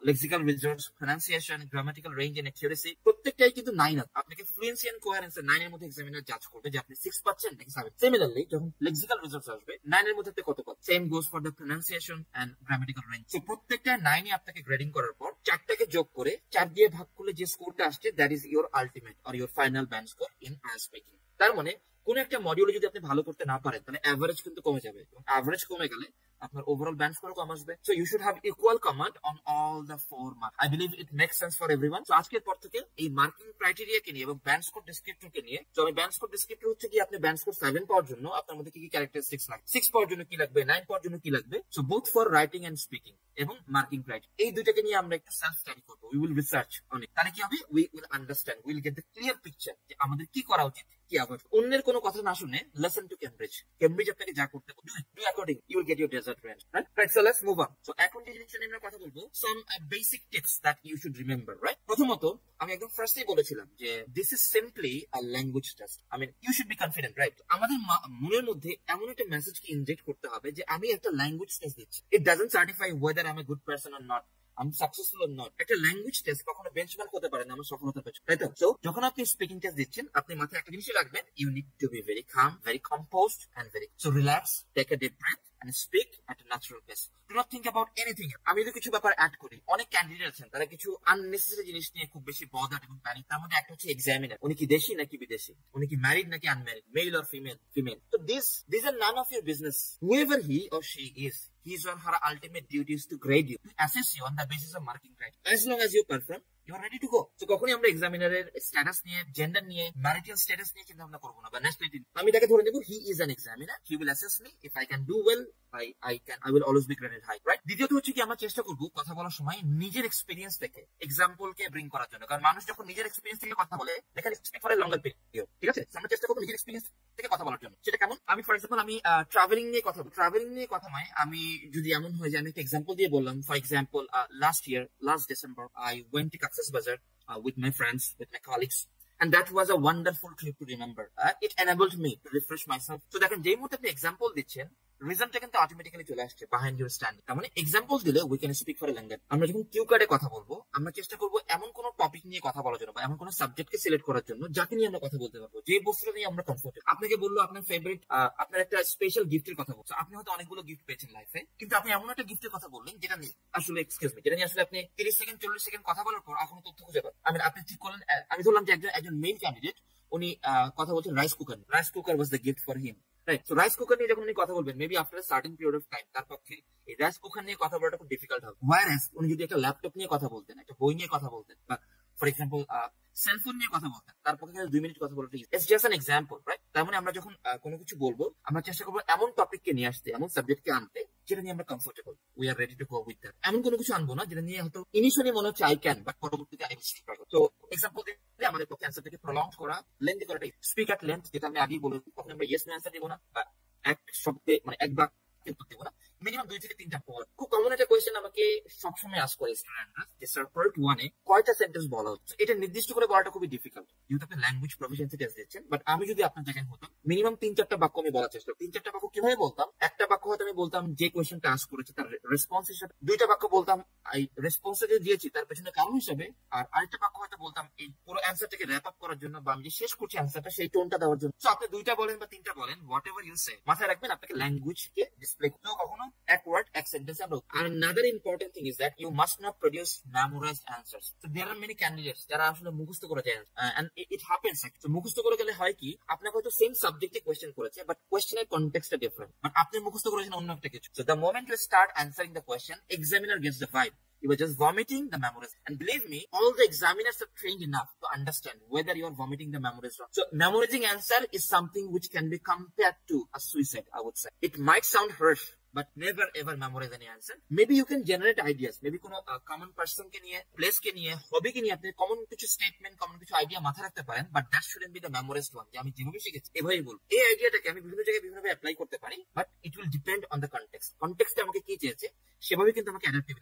S1: lexical reasons, pronunciation, grammatical range and accuracy, প্রত্যেকটাই কিন্তু 9 আছে। আপনাকে ফ্লুয়েন্সি এন্ড কোহারেন্স এর 9 এর মধ্যে এক্সামিনার জাজ করবে যে আপনি 6 পাচ্ছেন নাকি 7। সিমিলারলি যখন লেক্সিক্যাল রিজনস আসবে 9 এর মধ্যে কত পাচ্ছেন, same goes for the pronunciation and grammatical range. So প্রত্যেকটা 9 এ আপনাকে গ্রেডিং করার পর 4টাকে যোগ করে 4 দিয়ে ভাগ করলে যে স্কোরটা আসছে that is your ultimate or your final band score in IELTS speaking. তার মানে কোন একটা মডিউলে যদি আপনি ভালো করতে না পারেন তাহলে এভারেজ কিন্তু কমে যাবে, এবং এভারেজ কমে গেলে আপনার ওভারঅল ব্যান্ড স্কোর কম আসবে। So you should have equal command on all the 4 mark. I believe it makes sense for everyone. So আজকের পর থেকে এই মার্কিং ক্রাইটেরিয়াকে নিয়ে এবং ব্যান্ড স্কোর ডেসক্রিপ্টরকে নিয়ে, তো আমি ব্যান্ড স্কোর ডেসক্রিপ্টর হচ্ছে কি আপনি ব্যান্ড স্কোর 7 পাওয়ার জন্য আপনার মধ্যে কি কি ক্যারেক্টারিস্টিক্স লাগবে, 6 পাওয়ার জন্য কি লাগবে, 9 পাওয়ার জন্য কি লাগবে। So both for writing and speaking এবং মার্কিং ক্রাইটেরিয়া, এই দুইটাকে নিয়ে আমরা একটা সেলফ স্টাডি করবো। উই উইল রিসার্চ অনেক, তাহলে কি হবে, we will understand, will get the clear picture যে আমাদের কি করা উচিত, কি অ্যাভয়েড। অন্যের কোনো কথা না শুনে লিসেন টু কেমব্রিজ আপনাকে যা করতে হবে, do according, you will get your desired range, right? So let's move on. So এখন যে জিনিসটা নিয়ে আমরা কথা বলবো, some basic tips that you should remember, right? প্রথমত আমি একদম ফার্স্টেই বলেছিলাম যে this is simply a language test. You should be confident, right? আমাদের মনের মধ্যে এমন একটা মেসেজকে ইনজেক্ট করতে হবে যে আমি একটা ল্যাঙ্গুয়েজ টেস্ট দিচ্ছি। It doesn't certify weather I M a good person or not, আমি সাকসেসফুল অর নট। একটা ল্যাঙ্গুয়েজ টেস্ট কখনো বেঞ্চমার্ক হতে পারে না আমার সফলতার পেছনে, তাই তো? সো যখন আপনি স্পিকিং টেস্ট দিচ্ছেন, আপনি মাথায় একটা জিনিস রাখবেন, you need to be very calm, very composed and very so relax, take a deep breath and speak at a natural pace. Do not think about anything. আমি যদি কিছু ব্যাপার অ্যাড করি, অনেক ক্যান্ডিডেট আছেন তারা কিছু আননেসেসারি জিনিস নিয়ে খুব বেশি বদার্ড এবং প্যানিক। তার মধ্যে একটা হচ্ছে এক্সামিনার, উনি কি দেশি নাকি বিদেশি, উনি কি ম্যারিড নাকি আনম্যারিড, মেল অর ফিমেল। তো these are none of your business. Whoever he or she is, his or her ultimate duty is to grade you, to assess you on the basis of marking criteria. As long as you perform, you are ready to go. So কখনই আমরা এক্সামিনারের status নিয়ে, gender নিয়ে, marital status নিয়ে চিন্তা ভাবনা করবো না, বা ন্যাশনালিটি। আমি তাকে ধরে নেব he is an examiner, he will assess me, if I can do well I will always be graded high, right? দ্বিতীয়ত হচ্ছে কি আমরা চেষ্টা করব কথা বলার সময় নিজের এক্সপেরিয়েন্স থেকে এক্সাম্পল কে ব্রিং করার জন্য, কারণ মানুষ যখন নিজের এক্সপেরিয়েন্স থেকে কথা বলে দেখেন speak for a longer period, ঠিক আছে? আমরা চেষ্টা করব নিজের এক্সপেরিয়েন্স থেকে কথা বলার জন্য। সেটা কেমন? আমি ফর এক্সাম্পল আমি ট্রাভেলিং নিয়ে কথা বলবো। ট্রাভেলিং নিয়ে কথা নয়, আমি যদি এমন হয় যে আমি একটা এক্সাম্পল দিয়ে বললাম, for example last December I went to Cox's Bazar with my friends, with my colleagues. And that was a wonderful trip to remember. It enabled me to refresh myself. So দেখেন যেই মুহূর্তে আপনি example দিচ্ছেন, রিজনটা কিন্তু automatically চলে আসছে behind your standing. তার মানে এক্সাম্পল দিলে we can speak for a language. আমরা যখন কিউ কার্ডে কথা বলবো, আমরা চেষ্টা করবো এমন কোন টপিক নিয়ে কথা বলার জন্য বা এমন কোন সাবজেক্টকে সিলেক্ট করার জন্য যাকে নিয়ে আমরা কথা বলতে পারবো, যে বস্তুটা নিয়ে আমরা কমফোর্টেবল। আপনাকে বললো আপনার ফেভারিট, আপনার একটা স্পেশাল গিফটের কথা বলছো। আপনি হয়তো অনেকগুলো গিফট পেয়েছেন লাইফে, কিন্তু আপনি এমন একটা গিফটের কথা বললেন যেটা নিয়ে আসলে যেটা নিয়ে আসলে আপনি 30 সেকেন্ড 40 সেকেন্ড কথা বলার পর এখনো তথ্য খুঁজে পান। আপনি ঠিক করলেন, আমি ধরলাম যে একজন মেইল ক্যান্ডিডেট, উনি কথা বলছেন rice cooker was the gift for him, right? So rice cooker নিয়ে যখন উনি কথা বলবেন, maybe after certain period of time তার পক্ষে এই রাইস কুকার নিয়ে কথা বলাটা খুব ডিফিকাল্ট হবে। ওয়ারেস উনি যদি একটা ল্যাপটপ নিয়ে কথা বলতেন, একটা বই নিয়ে কথা বলতেন, বা ফর এক্সাম্পল সেলফোন নিয়ে কথা বলতেন, তার পক্ষে 2 মিনিট কথা বলাটা it's just an example, right? তার মানে আমরা যখন কোনো কিছু বলবো, আমরা চেষ্টা করবো এমন টপিককে নিয়ে আসতে, এমন সাবজেক্টকে আনতে যেটা নিয়ে আমরা comfortable, we are ready to go with that. এমন কোনো কিছু আনবো না যেটা নিয়ে হয়তো ইনিশিয়ালি মনে হচ্ছে আই ক্যান, বাট পরবর্তীতে আই উইল স্ট্রাগল। তো এক্সাম্পল দিলে আমাদের পক্ষে অ্যান্সারটাকে প্রলং করা, লেন্থি করাটা, স্পিক অ্যাট লেন্থ, যেটা আমি আগেই বলেছি। তখন আমরা ইয়েস নো অ্যান্সার দিব না, বা এক শব্দে মানে এক বাক্যে উত্তর দিব না, মিনিমাম 2 থেকে 3টা পয়েন্ট। খুব কমন একটা কোয়েশ্চেন আমাকে সবসময় আস্ক করে স্টুডেন্টরা, যে স্যার পার্ট 1 এ কয়টা সেন্টেন্স বলা হচ্ছে? এটা নির্দিষ্ট করে বলাটা খুবই ডিফিকাল্ট, যেহেতু আপনি ল্যাঙ্গুয়েজ প্রফিসিয়েন্সি টেস্ট দিচ্ছেন। বাট আমি যদি আপনার জায়গায় হতাম, মিনিমাম 3-4টা বাক্য আমি বলার চেষ্টা করতাম। 3-4টা বাক্য কিভাবে বলতাম? একটা বাক্য হয়তো আমি বলতাম যে কোয়েশ্চেনটা আস্ক করেছে তার রেসপন্স হিসেবে, 2টা বাক্য বলতাম এই রেসপন্সটা যে দিয়েছি তার পেছনে কারণ হিসেবে, আর আরেকটা বাক্য হয়তো বলতাম এই পুরো অ্যান্সারটাকে র‍্যাপ আপ করার জন্য, বা আমি যে শেষ করছি অ্যান্সারটা সেই টোনটা দেওয়ার জন্য। সো আপনি 2টা বলেন বা 3টা বলেন, হোয়াট এভার ইউ সে, মাথায় রাখবেন আপনাকে ল্যাঙ্গুয়েজকে ডিসপ্লে করতে হবে, কখনো এক ওয়ার্ড এক সেন্টেন্স আমরা। আর another important thing is that you must not produce memorized answers. So there are many candidates যারা আসলে মুখস্থ করে যায়, and it happens. So মুখস্থ করে গেলে হয় কি, আপনাকে হয়তো সেম সাবজেক্টে কোয়েশ্চেন করেছে, বাট কোয়েশ্চেনের কনটেক্সটটা ডিফারেন্ট, বাট আপনি মুখস্থ করেছেন অন্য একটা কিছু। So the moment you start answering the question, examiner gets the vibe you were just vomiting the memories. And believe me, all the examiners are trained enough to understand whether you are vomiting the memories or not. So memorizing answer is something which can be compared to a suicide, I would say. It might sound harsh, but never ever memorize any answer. Maybe you can generate ideas. Maybe কোনো common person কে নিয়ে, place কে নিয়ে, hobby কে নিয়ে আপনি common কিছু statement, common কিছু idea মাথায় রাখতে পারেন, but that shouldn't be the memorized one. যে আমি যেভাবে শিখেছি এভাবেই বলবো। এই আইডিয়াটাকে আমি বিভিন্ন জায়গায় বিভিন্নভাবে অ্যাপ্লাই করতে পারি, but it will depend on the context. কনটেক্সটে আমাকে কি চেয়েছে সেভাবে কিন্তু আমাকে অ্যাডাপ্টিভ।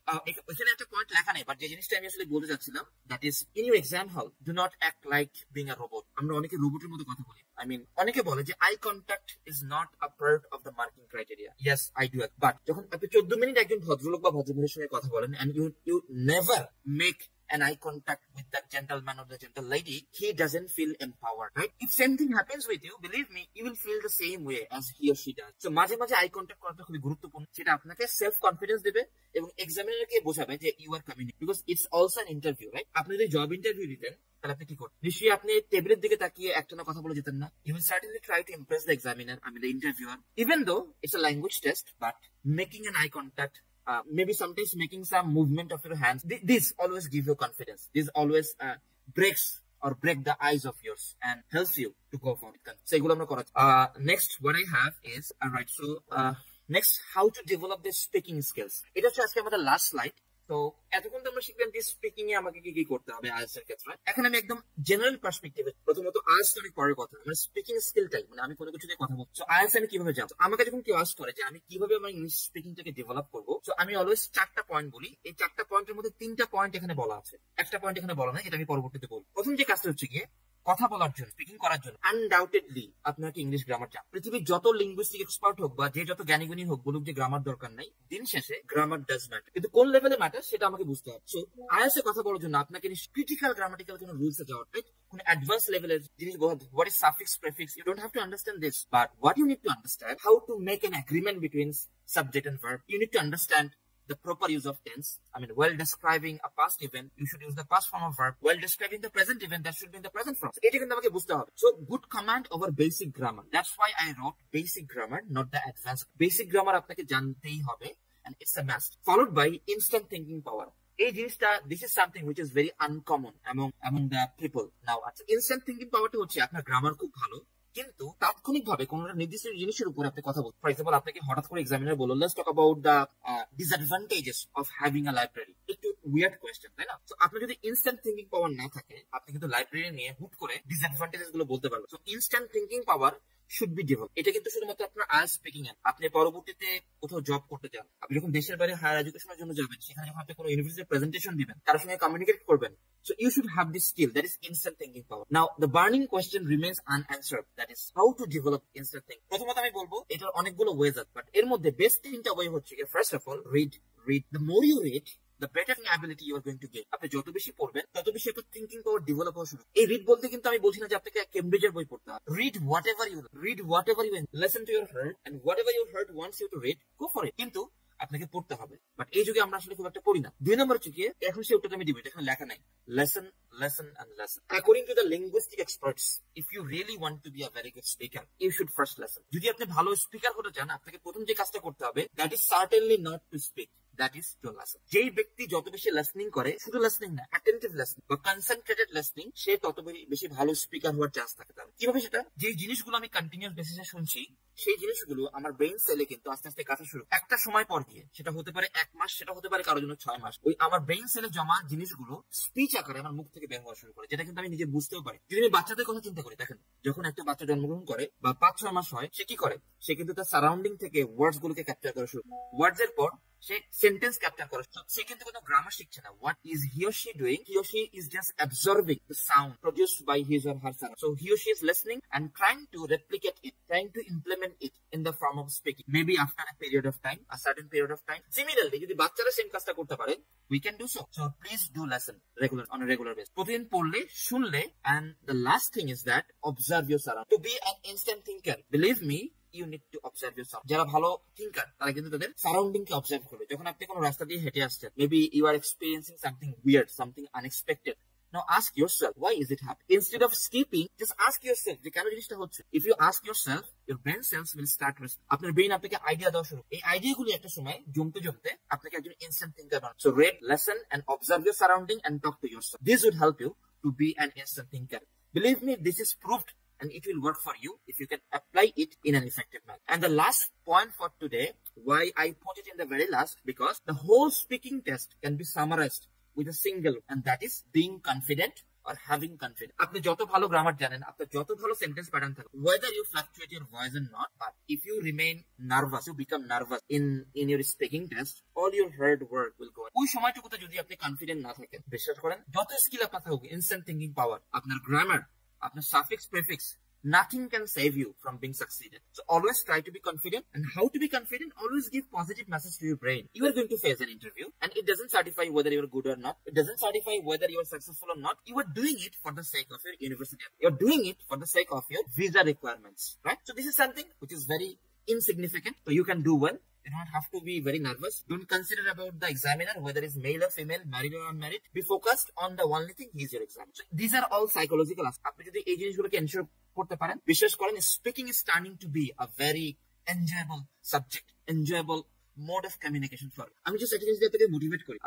S1: এখানে একটা পয়েন্ট লেখা নেই, বাট যে জিনিসটা আমি আসলে বলতে চাচ্ছিলাম, that is in your exam হল do not act like being a robot. আমরা অনেকে রোবটের মতো কথা বলি। I mean, অনেকে বলে যে eye contact is not a part of the marking criteria. Yes, I do it, but যখন আপনি 14 মিনিট একজন ভদ্রলোক বা ভদ্রমহিলার সঙ্গে কথা বলেন, and you never make an eye contact with that gentleman or the gentle lady, he doesn't feel empowered, right? If same thing happens with you, believe me, you will feel the same way as he or she does. So মাঝে মাঝে eye contact করাটা খুবই গুরুত্বপূর্ণ। সেটা আপনাকে self confidence দেবে এবং এক্সামিনারকে বোঝাবে যে you are communicating, because it's also an interview, right? আপনি যদি জব ইন্টারভিউ দিতেন, তাহলে আপনি কি করতেন? নিশ্চয়ই আপনি টেবিলের দিকে তাকিয়ে একটানা কথা বলে যেতেন না। You will certainly try to impress the examiner, the interviewer, even though it's a language test, but making an eye contact, maybe sometimes making some movement of your hands, this always give you confidence. This always break the eyes of yours and helps you to go forward. So এগুলো আমরা করা। Next what I have is, alright, so next, how to develop the speaking skills. এটা হচ্ছে আজকে আমাদের last slide. তো এতক্ষণ তো আমরা শিখলাম যে স্পিকিং এ আমাকে কি কি করতে হবে আইএলটিএস এর ক্ষেত্রে। এখন আমি একদম জেনারেল পার্সপেক্টিভে, প্রথমত আইএলটিএস অনেক পরের কথা, মানে স্পিকিং স্কিলটাই, মানে আমি কোনো কিছু নিয়ে কথা বলছি, আইএলটিএস আমি কিভাবে যাবো। আমাকে যখন কেউ আস্ক করে যে আমি কিভাবে আমার ইংলিশ স্পিকিংটাকে ডেভেলপ করবো, তো আমি অলওয়েজ 4টা পয়েন্ট বলি। এই 4টা পয়েন্টের মধ্যে 3টা পয়েন্ট এখানে বলা আছে, একটা পয়েন্ট এখানে বলা নাই, এটা আমি পরবর্তীতে বলবো। প্রথম যে কাজটা হচ্ছে গিয়ে কথা বলার জন্য, স্পিকিং করার জন্য আনডাউটেডলি আপনাকে ইংলিশ গ্রামার জানা। পৃথিবীর যত লিঙ্গুইস্টিক এক্সপার্ট হোক বা যে যত জ্ঞানী হোক, বলুক যে গ্রামার দরকার নাই, দিন শেষে গ্রামার ডাজ ম্যাটার, কিন্তু কোন লেভেলে ম্যাটার সেটা আমাকে বুঝতে হবে। সো আইএলটিএস এ কথা বলার জন্য আপনাকে ক্রিটিক্যাল গ্রামাটিক্যাল কোনো রুলস এ যাওয়ার, রাইট? কোনো অ্যাডভান্স লেভেলের জিনিস, what is suffix prefix, you don't have to understand this, but what you need to understand, how to make an agreement between subject and verb. You need to understand the proper use of tense. While describing a past event, you should use the past form of verb. While describing the present event, that should be in the present form. এটা কিন্তু আমাকে বুঝতে হবে। So good command over basic grammar. That's why I wrote basic grammar, not the advanced. Basic grammar আপনাকে জানতেই হবে, and it's a must. Followed by instant thinking power. এই জিনিসটা, this is something which is very uncommon among the people now. আচ্ছা, instant thinking powerটা হচ্ছে আপনার grammar খুব ভালো, কিন্তু তাৎক্ষণিকভাবে কোন নির্দিষ্ট জিনিসের উপর আপনি কথা বলছেন। ফর এক্সাম্পল, আপনাকে হঠাৎ করে এক্সামিনার বলল, let's talk about the disadvantages of having a library. একটু উইয়ার্ড কোয়েশ্চেন, তাই না? তো আপনার যদি ইনস্ট্যান্ট থিঙ্কিং পাওয়ার না থাকে, আপনি কিন্তু লাইব্রেরি নিয়ে হুট করে ডিসঅ্যাডভান্টেজেস গুলো বলতে পারবেন। তো instant thinking power should be develop. এটা কিন্তু শুধুমাত্র আপনার আইএলটিএস স্পিকিং এ। আপনি পরবর্তীতে কোথাও জব করতে চান, আপনি যখন দেশের বাইরে হায়ার এডুকেশনের জন্য যাবেন, সেখানে যখন আপনি কোনো ইউনিভার্সিটি প্রেজেন্টেশন দিবেন, তার সঙ্গে কমিউনিকেট করবেন, so you should have this skill, that is instant thinking power. Now the burning question remains unanswered, that is how to develop instant thinking. প্রথমত আমি বলবো এটার অনেকগুলো ওয়েজ আছে, বাট এর মধ্যে বেস্ট তিনটা ওয়ে হচ্ছে, first of all read. The more you read, the better ability you are going to get. আপনি যত বেশি পড়বেন তত বেশি আপনার থিঙ্কিং পাওয়ার ডেভেলপ হওয়া শুরু। এই রিড বলতে কিন্তু আমি বলছি না যে আপনাকে কেমব্রিজের বই পড়তে হবে। read whatever you listen to your heart, and whatever your heart wants you to read, go for it. কিন্তু আপনাকে পড়তে হবে, বাট এই যুগে আমরা আসলে খুব একটা পড়ি না। 2 নম্বর হচ্ছে কি, এখন সে উত্তরটা আমি দিব, এখানে লেখা নাই, lesson and lesson. According to the linguistic experts, if you really want to be a very good speaker, you should first listen. যদি আপনি ভালো স্পিকার হতে চান, আপনাকে প্রথম যে কাজটা করতে হবে, that is certainly not to speak, that is to listen. যেই ব্যক্তি যত বেশি লিসনিং করে, শুধু লিসনিং না, অ্যাটেন্টিভ লিসনিং বা কনসেন্ট্রেটেড লিসনিং, সে তত বেশি ভালো স্পিকার হওয়ার চান্স থাকে তার। কিভাবে সেটা? যে জিনিসগুলো আমি কন্টিনিউয়াস বেসিসে শুনছি, সেই জিনিসগুলো আমার ব্রেইন সেলে কিন্তু আস্তে আস্তে কাজ শুরু। একটা সময় পর গিয়ে, সেটা হতে পারে 1 মাস, সেটা হতে পারে কারোর জন্য 6 মাস, ওই আমার ব্রেইন সেলে জমা জিনিসগুলো স্পিচ আকারে আমার মুখ থেকে বের হওয়া শুরু করে, যেটা কিন্তু আমি নিজে বুঝতেও পারি। যদি আমি বাচ্চাদের কথা চিন্তা করি, দেখেন, যখন একটা বাচ্চা জন্মগ্রহণ করে বা 5-6 মাস হয়, সে কি করে? সে কিন্তু তার সারাউন্ডিং থেকে ওয়ার্ডস গুলোকে ক্যাপচার করা শুরু। ওয়ার্ডস এর পর সে সেন্টেন্স ক্যাপচার করে। সে কিন্তু কোনো গ্রামার শিখছে না। What is he or she doing? He or she is just absorbing the sound produced by his or her surrounding. So he or she is listening and trying to replicate it, trying to implement it in the form of speaking, maybe after a period of time, a certain period of time. Similarly, যদি বাচ্চারা same কাজটা করতে পারে, we can do so. So please do listen on a regular basis. প্রতিদিন পড়লে, শুনলে, and the last thing is that observe your surroundings. To be an instant thinker, believe me, you need to observe yourself. যারা ভালো thinker, তারা কিন্তু তাদের surrounding কে observe করবে। যখন আপনি কোনো রাস্তা দিয়ে হেঁটে আসছেন, maybe you are experiencing something weird, something unexpected, now ask yourself, why is it happening? Instead of skipping, just ask yourself যে কেন জিনিসটা হচ্ছে। If you ask yourself, your brain cells will start responding. আপনার brain আপনাকে idea দেওয়া শুরু। এই আইডিয়াগুলি একটা সময় জমতে আপনাকে একজন ইনস্ট্যান্ট থিঙ্কার বানাবে। So read, listen and observe your surrounding and talk to yourself. This would help you to be an instant thinker. Believe me, this is proved, and it will work for you if you can apply it in an effective manner. And the last point for today, why I put it in the very last, because the whole speaking test can be summarized with a single, and that is being confident or having confidence. আপনি যত ভালো grammar জানেন, আপনার যত ভালো sentence pattern থাকে, whether you fluctuate your voice or not, but if you remain nervous, you become nervous in your speaking test, all your hard work will go. ওই সময়টুকুতে যদি আপনি কনফিডেন্ট না থাকেন, বিশ্বাস করেন, যত স্কিল আপনার থাকুক, ইনস্ট্যান্ট থিঙ্কিং পাওয়ার, আপনার গ্রামার, আপনার suffix prefix, nothing can save you from being succeeded. So always try to be confident. And how to be confident? Always give positive message to your brain. You are going to face an interview, and it doesn't certify whether you are good or not. It doesn't certify whether you are successful or not. You are doing it for the sake of your university. You're doing it for the sake of your visa requirements, right? So this is something which is very insignificant. So you can do well. You don't have to be very nervous. Don't consider about the examiner, whether it's male or female, married or unmarried. Be focused on the only thing, he is your examiner. So these are all psychological aspects. আপনি যদি এই জিনিসগুলোকে ensure করতে পারেন, বিশ্বাস করেন, speaking is turning to be a very enjoyable subject, enjoyable mode of communication for you. আমি just একটা জিনিস দিয়ে আপনাকে মোটিভেট করি।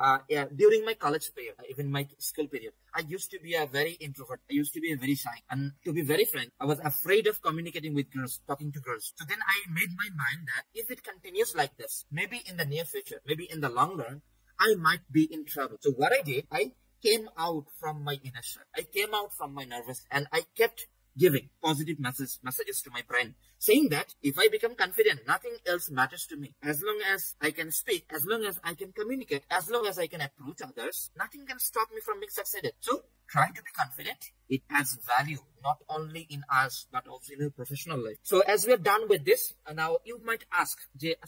S1: During my college period, even my school period, I used to be a very introvert. I used to be a very shy. And to be very frank, I was afraid of communicating with girls, talking to girls. So then I made my mind that if it continues like this, maybe in the near future, maybe in the long run, I might be in trouble. So what I did, I came out from my inner shell. I came out from my nervous, and I kept giving positive messages to my brain, saying that if I become confident, nothing else matters to me. As long as I can speak, as long as I can communicate, as long as I can approach others, nothing can stop me from being succeeded. So try to be confident. It adds value not only in us but also in your professional life. So as we are done with this, now you might ask,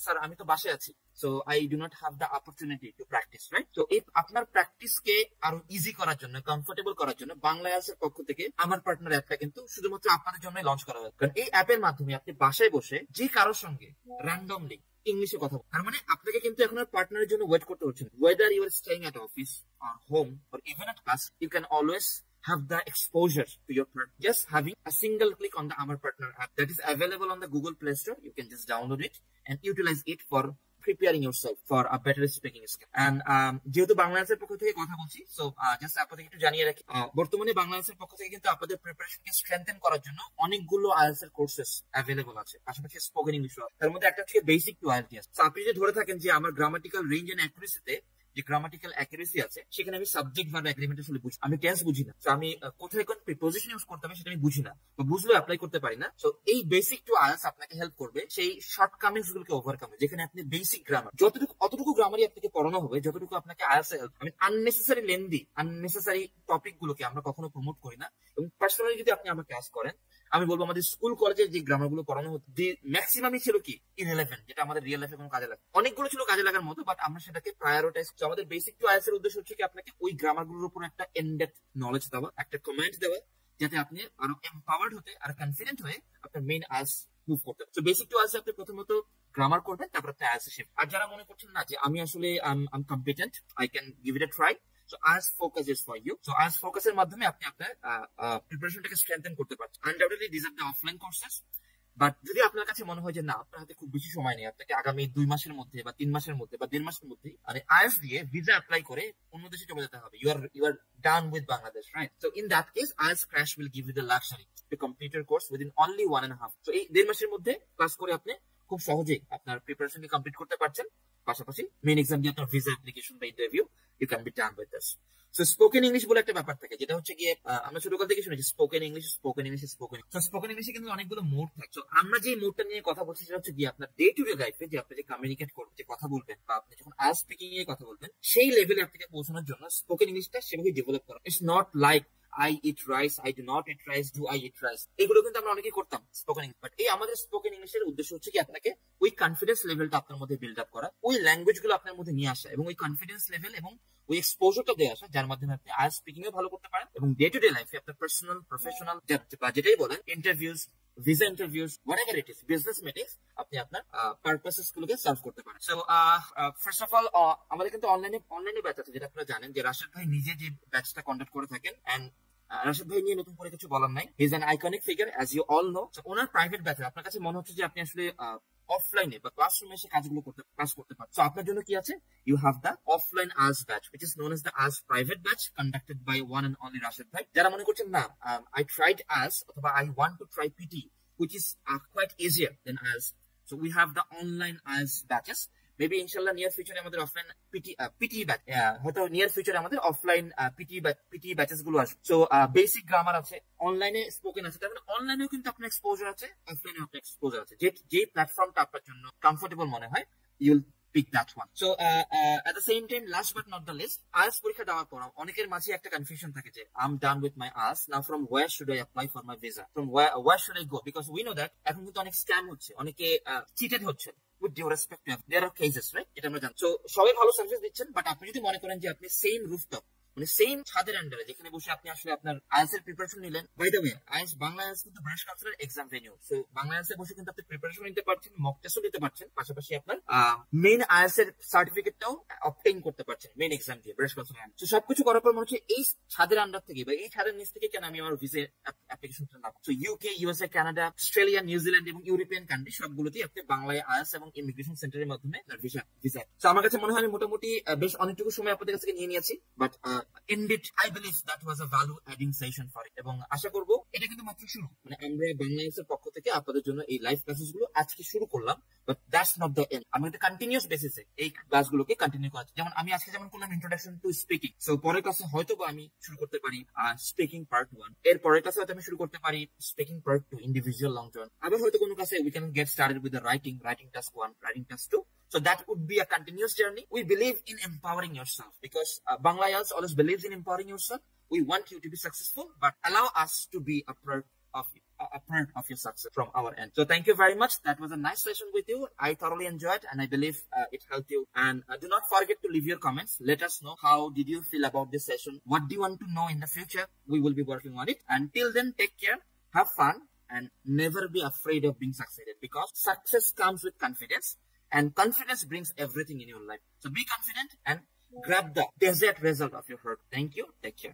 S1: sir, আমি তো বাসায় আছি, so I do not have the opportunity to practice, right? So if আপনার practice কে আরো easy করার জন্য, comfortable করার জন্য, বাংলা IELTS এর পক্ষ থেকে আমার পার্টনার অ্যাপটা কিন্তু শুধুমাত্র আপনাদের জন্য লঞ্চ করা হয়েছে। কারণ এই অ্যাপের মাধ্যমে আপনি বাসায় বসে যে কারোর সঙ্গে র্যান্ডমলি ইংলিশে কথা বলবেন। তার মানে আপনাকে কিন্তু এখন আর পার্টনারের জন্য ওয়েট করতে হচ্ছে না। Whether you are staying at office or home or even at class, you can always have the exposure to your partner. Just having a single click on the Amar Partner app that is available on the Google Play Store. You can just download it and utilize it for preparing yourself for a better speaking skill. And যেহেতু বাংলাদেশের পক্ষ থেকে কথা বলছি, so just আপনাদের একটু জানিয়ে রাখি, বর্তমানে বাংলাদেশের পক্ষ থেকে কিন্তু আপনাদের প্রিপারেশনকে স্ট্রেংথেন করার জন্য অনেকগুলো আইএলটিএস এর কোর্সেস অ্যাভেলেবল আছে, পাশাপাশি স্পোকেন ইংলিশ। তার মধ্যে একটা হচ্ছে বেসিক টু আইএলটিএস। আপনি যদি ধরে থাকেন যে আমার গ্রামাটিক্যাল রেঞ্জ এন্ড অ্যাকুরেসিতে যে গ্রামাটিক্যাল অ্যাকুরেসি আছে, সেখানে আমি সাবজেক্ট ভার্ব এগ্রিমেন্ট আসলে বুঝি, আমি টেন্স বুঝি না। তো আমি কোথায় কোন প্রিপোজিশন ইউজ করতে হবে সেটা আমি বুঝি না, বা বুঝলেও অ্যাপ্লাই করতে পারি না। তো এই বেসিক টু আইএলটিএস আপনাকে হেল্প করবে সেই শর্টকামিংস গুলোকে ওভারকামে, যেখানে আপনি বেসিক গ্রামার অতটুকু গ্রামারই আপনাকে পড়ানো হবে যতটুকু আপনাকে আইএলটিএস এ হেল্প। আমি আননেসেসারি লেন্দি আননেসেসারি টপিক গুলোকে আমরা কখনো প্রমোট করি না। এবং পার্সোনালি যদি আপনি আমাকে আস্ক করেন, আমি বলবো আমাদের স্কুল কলেজে যে গ্রামার গুলো পড়ানো হতো ম্যাক্সিমামই ছিল কি ইররিলেভেন্ট, যেটা আমাদের রিয়েল লাইফে কোনো কাজে লাগে। অনেকগুলো ছিল কাজে লাগার মতো, বাট আমরা সেটাকে প্রায়োরিটাইজ। আমাদের বেসিক টু আইএলটিএস এর উদ্দেশ্য হচ্ছে কি আপনাকে ওই গ্রামার গুলোর উপর একটা ইনডেপথ নলেজ দেওয়া, একটা কমেন্ট দেওয়া, যাতে আপনি আরো এম্পাওয়ার্ড হতে আর কনফিডেন্ট হয়ে আপনার মেইন আইএলটিএস মুভ করতে। তো বেসিক টু আইএলটিএস আপনি প্রথমত গ্রামার করবেন, তারপর আপনি আইএলটিএস শিফট। আর যারা মনে করছেন না যে আমি আসলে I am competent, I can give it a try, So IELTS Focus is for you. So IELTS Focus এর মাধ্যমে আপনি আপনার প্রিপারেশনটাকে স্ট্রেংথেন করতে পারছেন। Undoubtedly these are the offline courses, but যদি আপনার কাছে মনে হয় যে না, আপনার হাতে খুব বেশি সময় নেই, আপনাকে আগামী 2 মাসের মধ্যে বা 3 মাসের মধ্যে বা 1.5 মাসের মধ্যে মানে আইএলটিএস দিয়ে ভিসা অ্যাপ্লাই করে অন্য দেশে চলে যেতে হবে, you are done with Bangladesh, right? So in that case IELTS Crash will give you the luxury to complete your course within only 1.5. So এই 1.5 মাসের মধ্যে ক্লাস করে আপনি খুব সহজেই আপনার প্রিপারেশনকে কমপ্লিট করতে পারছেন, পাশাপাশি মেইন এক্সাম দিয়ে আপনার ভিসা অ্যাপ্লিকেশন বা interview you can be done with this. So spoken English বলে একটা ব্যাপার থাকে, যেটা হচ্ছে গিয়ে আমরা ছোটকাল থেকে শুনেছি স্পোকেন ইংলিশ। তো স্পোকেন ইংলিশে কিন্তু অনেকগুলো মোড থাকে। তো আমরা যে মোডটা নিয়ে কথা বলছি সেটা হচ্ছে গিয়ে আপনার ডে টু ডে লাইফে যে আপনি যে কমিউনিকেট করবেন, যে কথা বলবেন, বা আপনি যখন আইএলটিএস স্পিকিং এ কথা বলবেন, সেই লেভেলে আপনাকে পৌঁছানোর জন্য স্পোকেন ইংলিশটা সেভাবে ডেভেলপ করা। It's not like I eat rice, I do not eat rice, do I eat rice, এগুলো কিন্তু আমরা অনেকেই করতাম স্পোকেন ইংলিশ। বাট এই আমাদের স্পোকেন ইংলিশের উদ্দেশ্য হচ্ছে কি আপনাকে ওই কনফিডেন্স লেভেলটা আপনার মধ্যে বিল্ড আপ করা, ওই ল্যাঙ্গুয়েজ গুলো আপনার মধ্যে নিয়ে আসা, এবং ওই কনফিডেন্স লেভেল এবং ওই এক্সপোজারটা দিয়ে আসা, যার মাধ্যমে আপনি আইএলটিএস স্পিকিং এও ভালো করতে পারেন, এবং ডে টু ডে লাইফে আপনার পার্সোনাল প্রফেশনাল বা যেটাই বলেন interviews, visa interviews, whatever it is, business meetings, আপনি আপনার পারপাসেস গুলোকে সার্ভ করতে পারেন। সো ফার্স্ট অফ অল আমাদের কিন্তু অনলাইনে ব্যাচ আছে, যেটা আপনারা জানেন যে রাশেদ ভাই নিজে যে ব্যাচটা কন্ডাক্ট করে থাকেন। এন্ড রাশেদ ভাই নিয়ে নতুন করে কিছু বলার নাই, he is an iconic figure as you all know. ওনার প্রাইভেট ব্যাচে আপনার কাছে মনে হচ্ছে যে আপনি আসলে অফলাইনে বা ক্লাসরুমে এসে কাজগুলো ক্লাস করতে পারেন। তো আপনার জন্য কি আছে, you have the offline IELTS batch which is known as the IELTS private batch conducted by one and only Rashed ভাই। যারা মনে করছেন না I tried IELTS অথবা I want to try PT which is quite easier than IELTS, so we have the online IELTS batches. Maybe ইনশাল্লাহ near ফিউচারে আমাদের offline PT batch, হয়তো নিয়ার ফিউচারে আমাদের অফলাইন পিটি ব্যাচেস গুলো আসবে। সো বেসিক গ্রামার আছে, অনলাইনে স্পোকেন আছে, তার মানে অনলাইনেও কিন্তু আপনার এক্সপোজার আছে, অফলাইনেও আপনার এক্সপোজার আছে। যে প্ল্যাটফর্মটা আপনার জন্য কমফোর্টেবল মনে হয়, ইউল pick that one. So at the same time, last but not the least, IELTS পরীক্ষা দেওয়ার পর অনেকের মাঝে একটা কনফিউশন থাকে যে I'm done with my IELTS, now from where should I apply for my visa, from where should I go, because we know that এখন কিন্তু অনেক স্ক্যাম হচ্ছে, অনেকে চিটেড হচ্ছে। with due respect to there are cases, right? এটা আমরা জানি। So সবাই ভালো সার্ভিস দিচ্ছেন, বাট আপনি যদি মনে করেন যে আপনি সেম রুফটপ মানে সেম ছাদের আন্ডারে যেখানে বসে আপনি আসলে আপনার আইএলটিএস এর প্রিপারেশন নিলেন, by the way Bangla IELTS কিন্তু ব্রিটিশ কাউন্সিলের exam venue. So Bangla IELTS এ বসে কিন্তু আপনি প্রিপারেশন নিতে পারছেন, মক টেস্টও নিতে পারছেন, পাশাপাশি আপনার মেইন আইএলটিএস এর সার্টিফিকেটটাও অবটেইন করতে পারছেন মেইন এক্সাম দিয়ে ব্রিটিশ কাউন্সিলের। তো সবকিছু করার পর মনে হচ্ছে এই ছাদের আন্ডার থেকে বা এই ছাদের নিচ থেকে কেন আমি আমার ভিসা অ্যাপ্লিকেশনটা না। So UK, USA, Canada, Australia, New Zealand এবং ইউরোপিয়ান কান্ট্রি সবগুলোতেই আপনি বাংলায় আইএলটিএস এবং ইমিগ্রেশন সেন্টারের মাধ্যমে ভিসা। তো আমার কাছে মনে হয় আমি মোটামুটি বেশ অনেকটুকু সময় আপনাদের কাছে নিয়ে নিয়েছি, but indeed I believe that was a value adding session for it, এবং আশা করব এটা কিন্তু মাত্র শুরু। মানে আমরা বাংলাদেশের পক্ষ থেকে আপনাদের জন্য এই লাইভ ক্লাসেস গুলো আজকে শুরু করলাম, but that's not the end. আমি একটা কন্টিনিউয়াস বেসিসে এই ক্লাসগুলোকে কন্টিনিউ করা, যেমন আমি আজকে যেমন করলাম ইন্ট্রোডাকশন টু স্পিকিং, সো পরের ক্লাসে হয়তো আমি শুরু করতে পারি স্পিকিং পার্ট 1, এর পরের ক্লাসে হয়তো আমি শুরু করতে পারি speaking part 2, individual long term, আবার হয়তো কোনো ক্লাসে we can get started with the writing task 1, writing task 2. So that would be a continuous journey. We believe in empowering yourself because Bangla IELTS always believes in empowering yourself. We want you to be successful, but allow us to be a part of your success from our end. So thank you very much. That was a nice session with you. I thoroughly enjoyed and I believe it helped you. And do not forget to leave your comments. Let us know how did you feel about this session. What do you want to know in the future? We will be working on it. Until then, take care, have fun, and never be afraid of being succeeded, because success comes with confidence. And confidence brings everything in your life. So be confident and grab the desired result of your heart. Thank you. Take care.